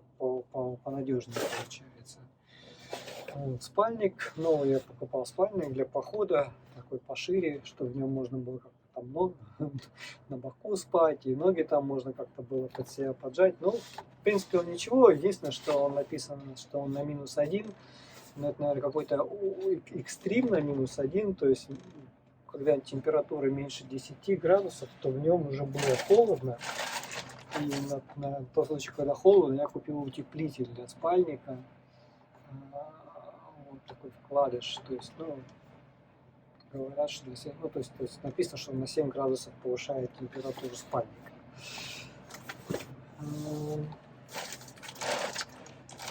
понадежнее получается. Вот, спальник, новый я покупал спальник для похода, такой пошире, чтобы в нем можно было как-то там на боку спать, и ноги там можно как-то было под себя поджать. Ну, в принципе, он ничего, единственное, что он написан, что он на -1, но это, наверное, какой-то экстрим на -1, то есть когда температура меньше 10 градусов, то в нем уже было холодно. И на тот случай, когда холодно, я купил утеплитель для спальника. Вот такой вкладыш. То есть, ну, говорят, что на 7, ну, то есть написано, что на 7 градусов повышает температуру спальника.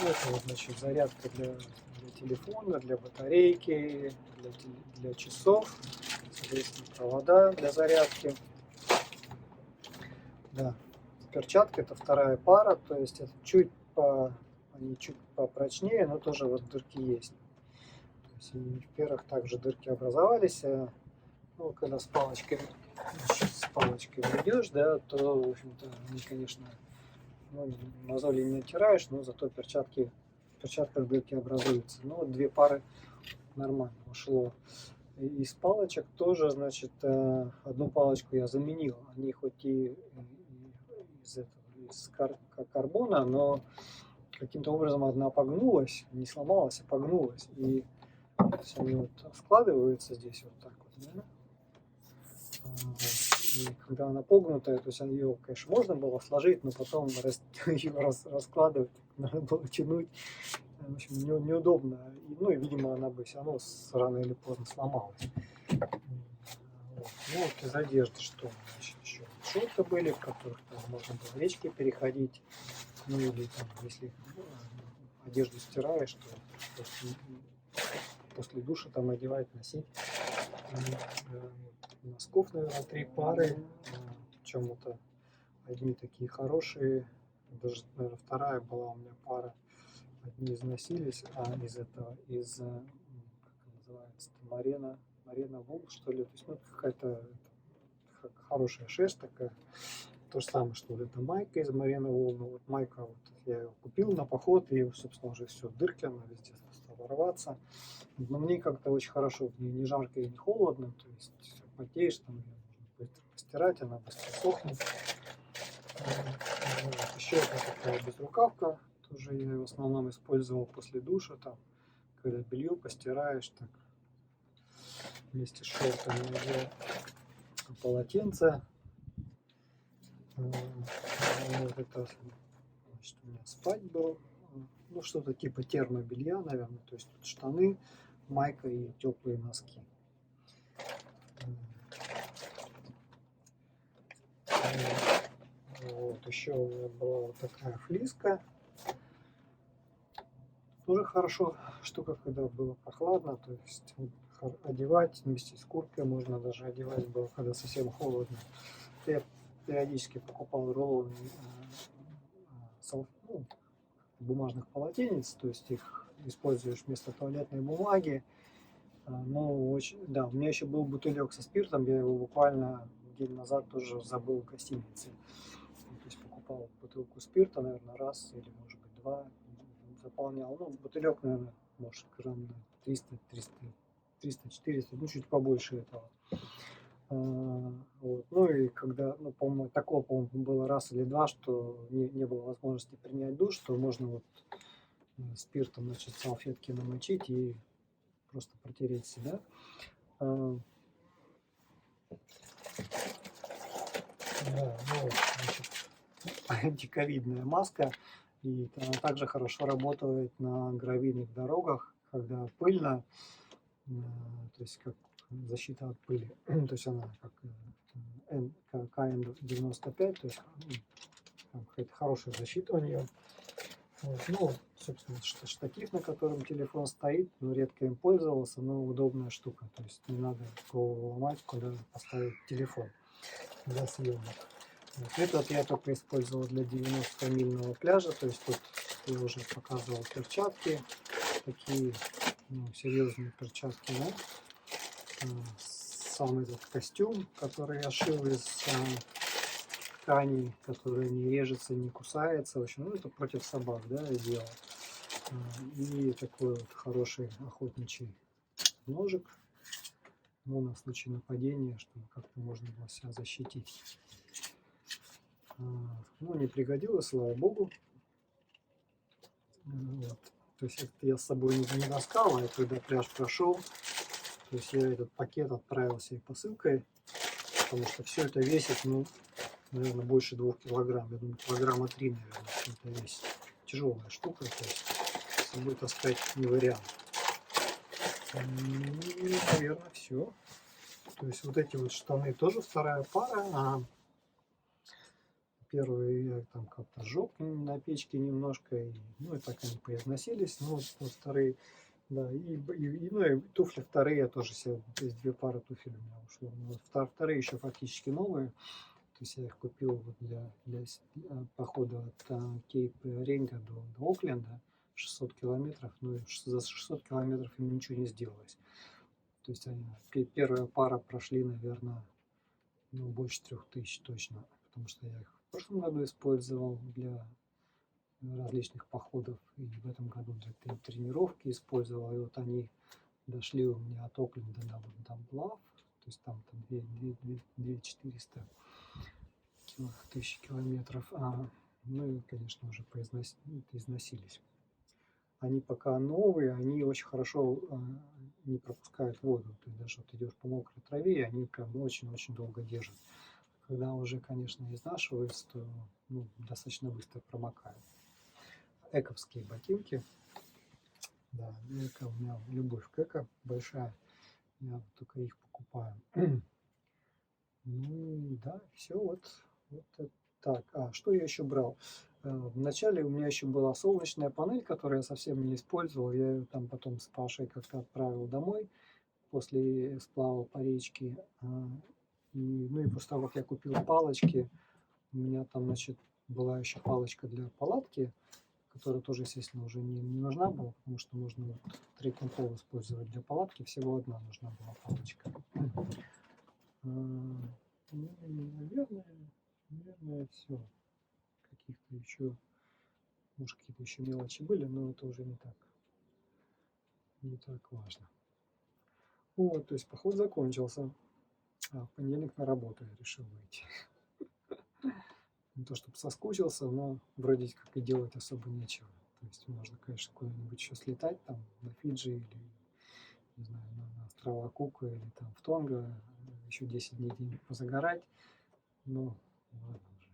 Это вот, значит, зарядка для телефона, для батарейки, для часов. Соответственно, провода для зарядки. Да, перчатка это вторая пара, то есть это они чуть попрочнее, но тоже вот дырки есть. То есть и в первых также дырки образовались. Ну, когда с палочкой ведешь, да, то, в общем-то, они, конечно, ну, мозоли не натираешь, но зато в перчатках дырки образуются. Ну, вот две пары нормально ушло. Из палочек тоже, значит, одну палочку я заменил. Они хоть и из карбона, но каким-то образом одна погнулась, не сломалась, а погнулась. И они вот складываются здесь вот так вот, да? И когда она погнутая, то есть ее, конечно, можно было сложить, но потом ее раскладывать, надо было тянуть. В общем, неудобно. Ну и, видимо, она бы все равно рано или поздно сломалась. Вот. Ну вот из одежды что? Значит, еще шорты были, в которых там можно было речки переходить. Ну или там, если одежду стираешь, то после душа там одевать, носить. Носков, наверное, 3 пары. Причем это одни такие хорошие. Даже, наверное, вторая была у меня пара. Одни износились, а как называется, Марена Вул, что ли. То есть, ну, какая-то хорошая шерсть такая. То же самое, что вот эта майка из Марена Вул. Ну, вот майка, вот я ее купил на поход, и, собственно, уже все, дырки, она везде стала рваться. Но мне как-то очень хорошо, в ней не жарко и не холодно, то есть потеешь, там ее можно быстро постирать, она быстро сохнет. Еще одна такая безрукавка, тоже я в основном использовал после душа, там, когда белье постираешь, так, вместе с шортами надел полотенце. Вот это, значит, у меня спать был, ну, что-то типа термобелья, наверное, то есть тут штаны, майка и теплые носки. Вот еще у меня была вот такая флиска. Тоже хорошо штука, когда было прохладно, то есть одевать вместе с курткой, можно даже одевать было, когда совсем холодно. Я периодически покупал рулоны бумажных полотенец, то есть их используешь вместо туалетной бумаги. Ну, очень, да, у меня еще был бутылек со спиртом, я его буквально день назад тоже забыл в гостинице. То есть покупал бутылку спирта, наверное, раз или, может быть, два, заполнял. Ну, бутылек, наверное, может, грамм 300-400, ну, чуть побольше этого. Вот. Ну и когда, ну, по-моему, такого, по-моему, было раз или два, что не было возможности принять душ, то можно вот спиртом, значит, салфетки намочить и просто протереть себя. Да, ну, значит, антиковидная маска, и она также хорошо работает на гравийных дорогах, когда пыльно, то есть как защита от пыли, то есть она как КН95, то есть какая-то хорошая защита у нее. Вот. Ну, собственно, штатив, на котором телефон стоит, но редко им пользовался, но удобная штука, то есть не надо голову ломать, куда поставить телефон для съемок. Вот. Этот я только использовал для 90-мильного пляжа, то есть тут я уже показывал перчатки, такие, ну, серьезные перчатки, да? Сам этот костюм, который я шил из ткани, который не режется, не кусается, в общем, ну, это против собак, да, я делал. И такой вот хороший охотничий ножик. Ну, на случай нападения, чтобы как-то можно было себя защитить. Ну, не пригодилось, слава богу. Вот. То есть это я с собой не таскал, а когда пляж прошел, то есть я этот пакет отправил себе посылкой, потому что все это весит, ну, наверное, больше 2 килограмм. Я думаю, килограмма 3, наверное, все это весит. Тяжелая штука, то есть с собой таскать не вариант. И, наверное, все. То есть вот эти вот штаны тоже вторая пара. Первые я там как-то сжег на печке немножко, ну и так они поизносились. Ну вот вторые, да, ну, и туфли вторые я тоже себе, то есть 2 пары туфель у меня ушло. Ну, вот вторые еще фактически новые. То есть я их купил вот для похода от Кейп-Ренга до Окленда 600 километров. Ну, за 600 километров им ничего не сделалось. То есть первая пара прошли, наверное, ну, больше 3000 точно. Потому что я их в прошлом году использовал для различных походов. И в этом году для тренировки использовал. И вот они дошли у меня от Окленда до Дамблав. То есть там 2400 тысячи километров. Ну и, конечно, уже износились. Они пока новые, они очень хорошо не пропускают воду. То есть даже вот идешь по мокрой траве, и они прям очень-очень долго держат. Когда уже, конечно, изнашиваются, то ну, достаточно быстро промокают. Эковские ботинки. Да, эко, у меня любовь к эко большая. Я только их покупаю. Ну да, все вот так. Что я еще брал? Вначале у меня еще была солнечная панель, которую я совсем не использовал. Я ее там потом с Пашей как-то отправил домой после сплава по речке. Ну и после того, как я купил палочки, у меня там, значит, была еще палочка для палатки, которая тоже, естественно, уже не нужна была, потому что можно вот трекинг-пол использовать для палатки. Всего одна нужна была палочка. Ну, наверное, все. Каких-то еще, может, какие-то еще мелочи были, но это уже не так важно. Вот, то есть поход закончился. В понедельник на работу я решил выйти. Не то чтобы соскучился, но вроде как и делать особо нечего. То есть можно, конечно, куда-нибудь еще слетать, там, на Фиджи или, не знаю, на острова Кука или там в Тонго, еще 10 дней где-нибудь позагорать. Но ладно уже,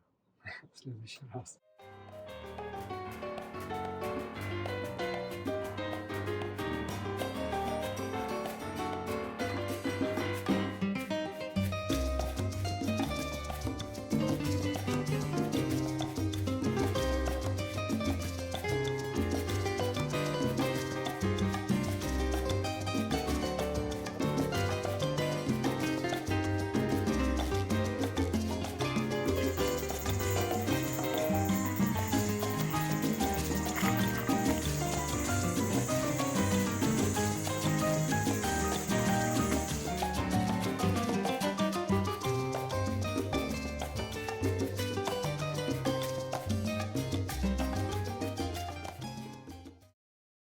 в следующий раз.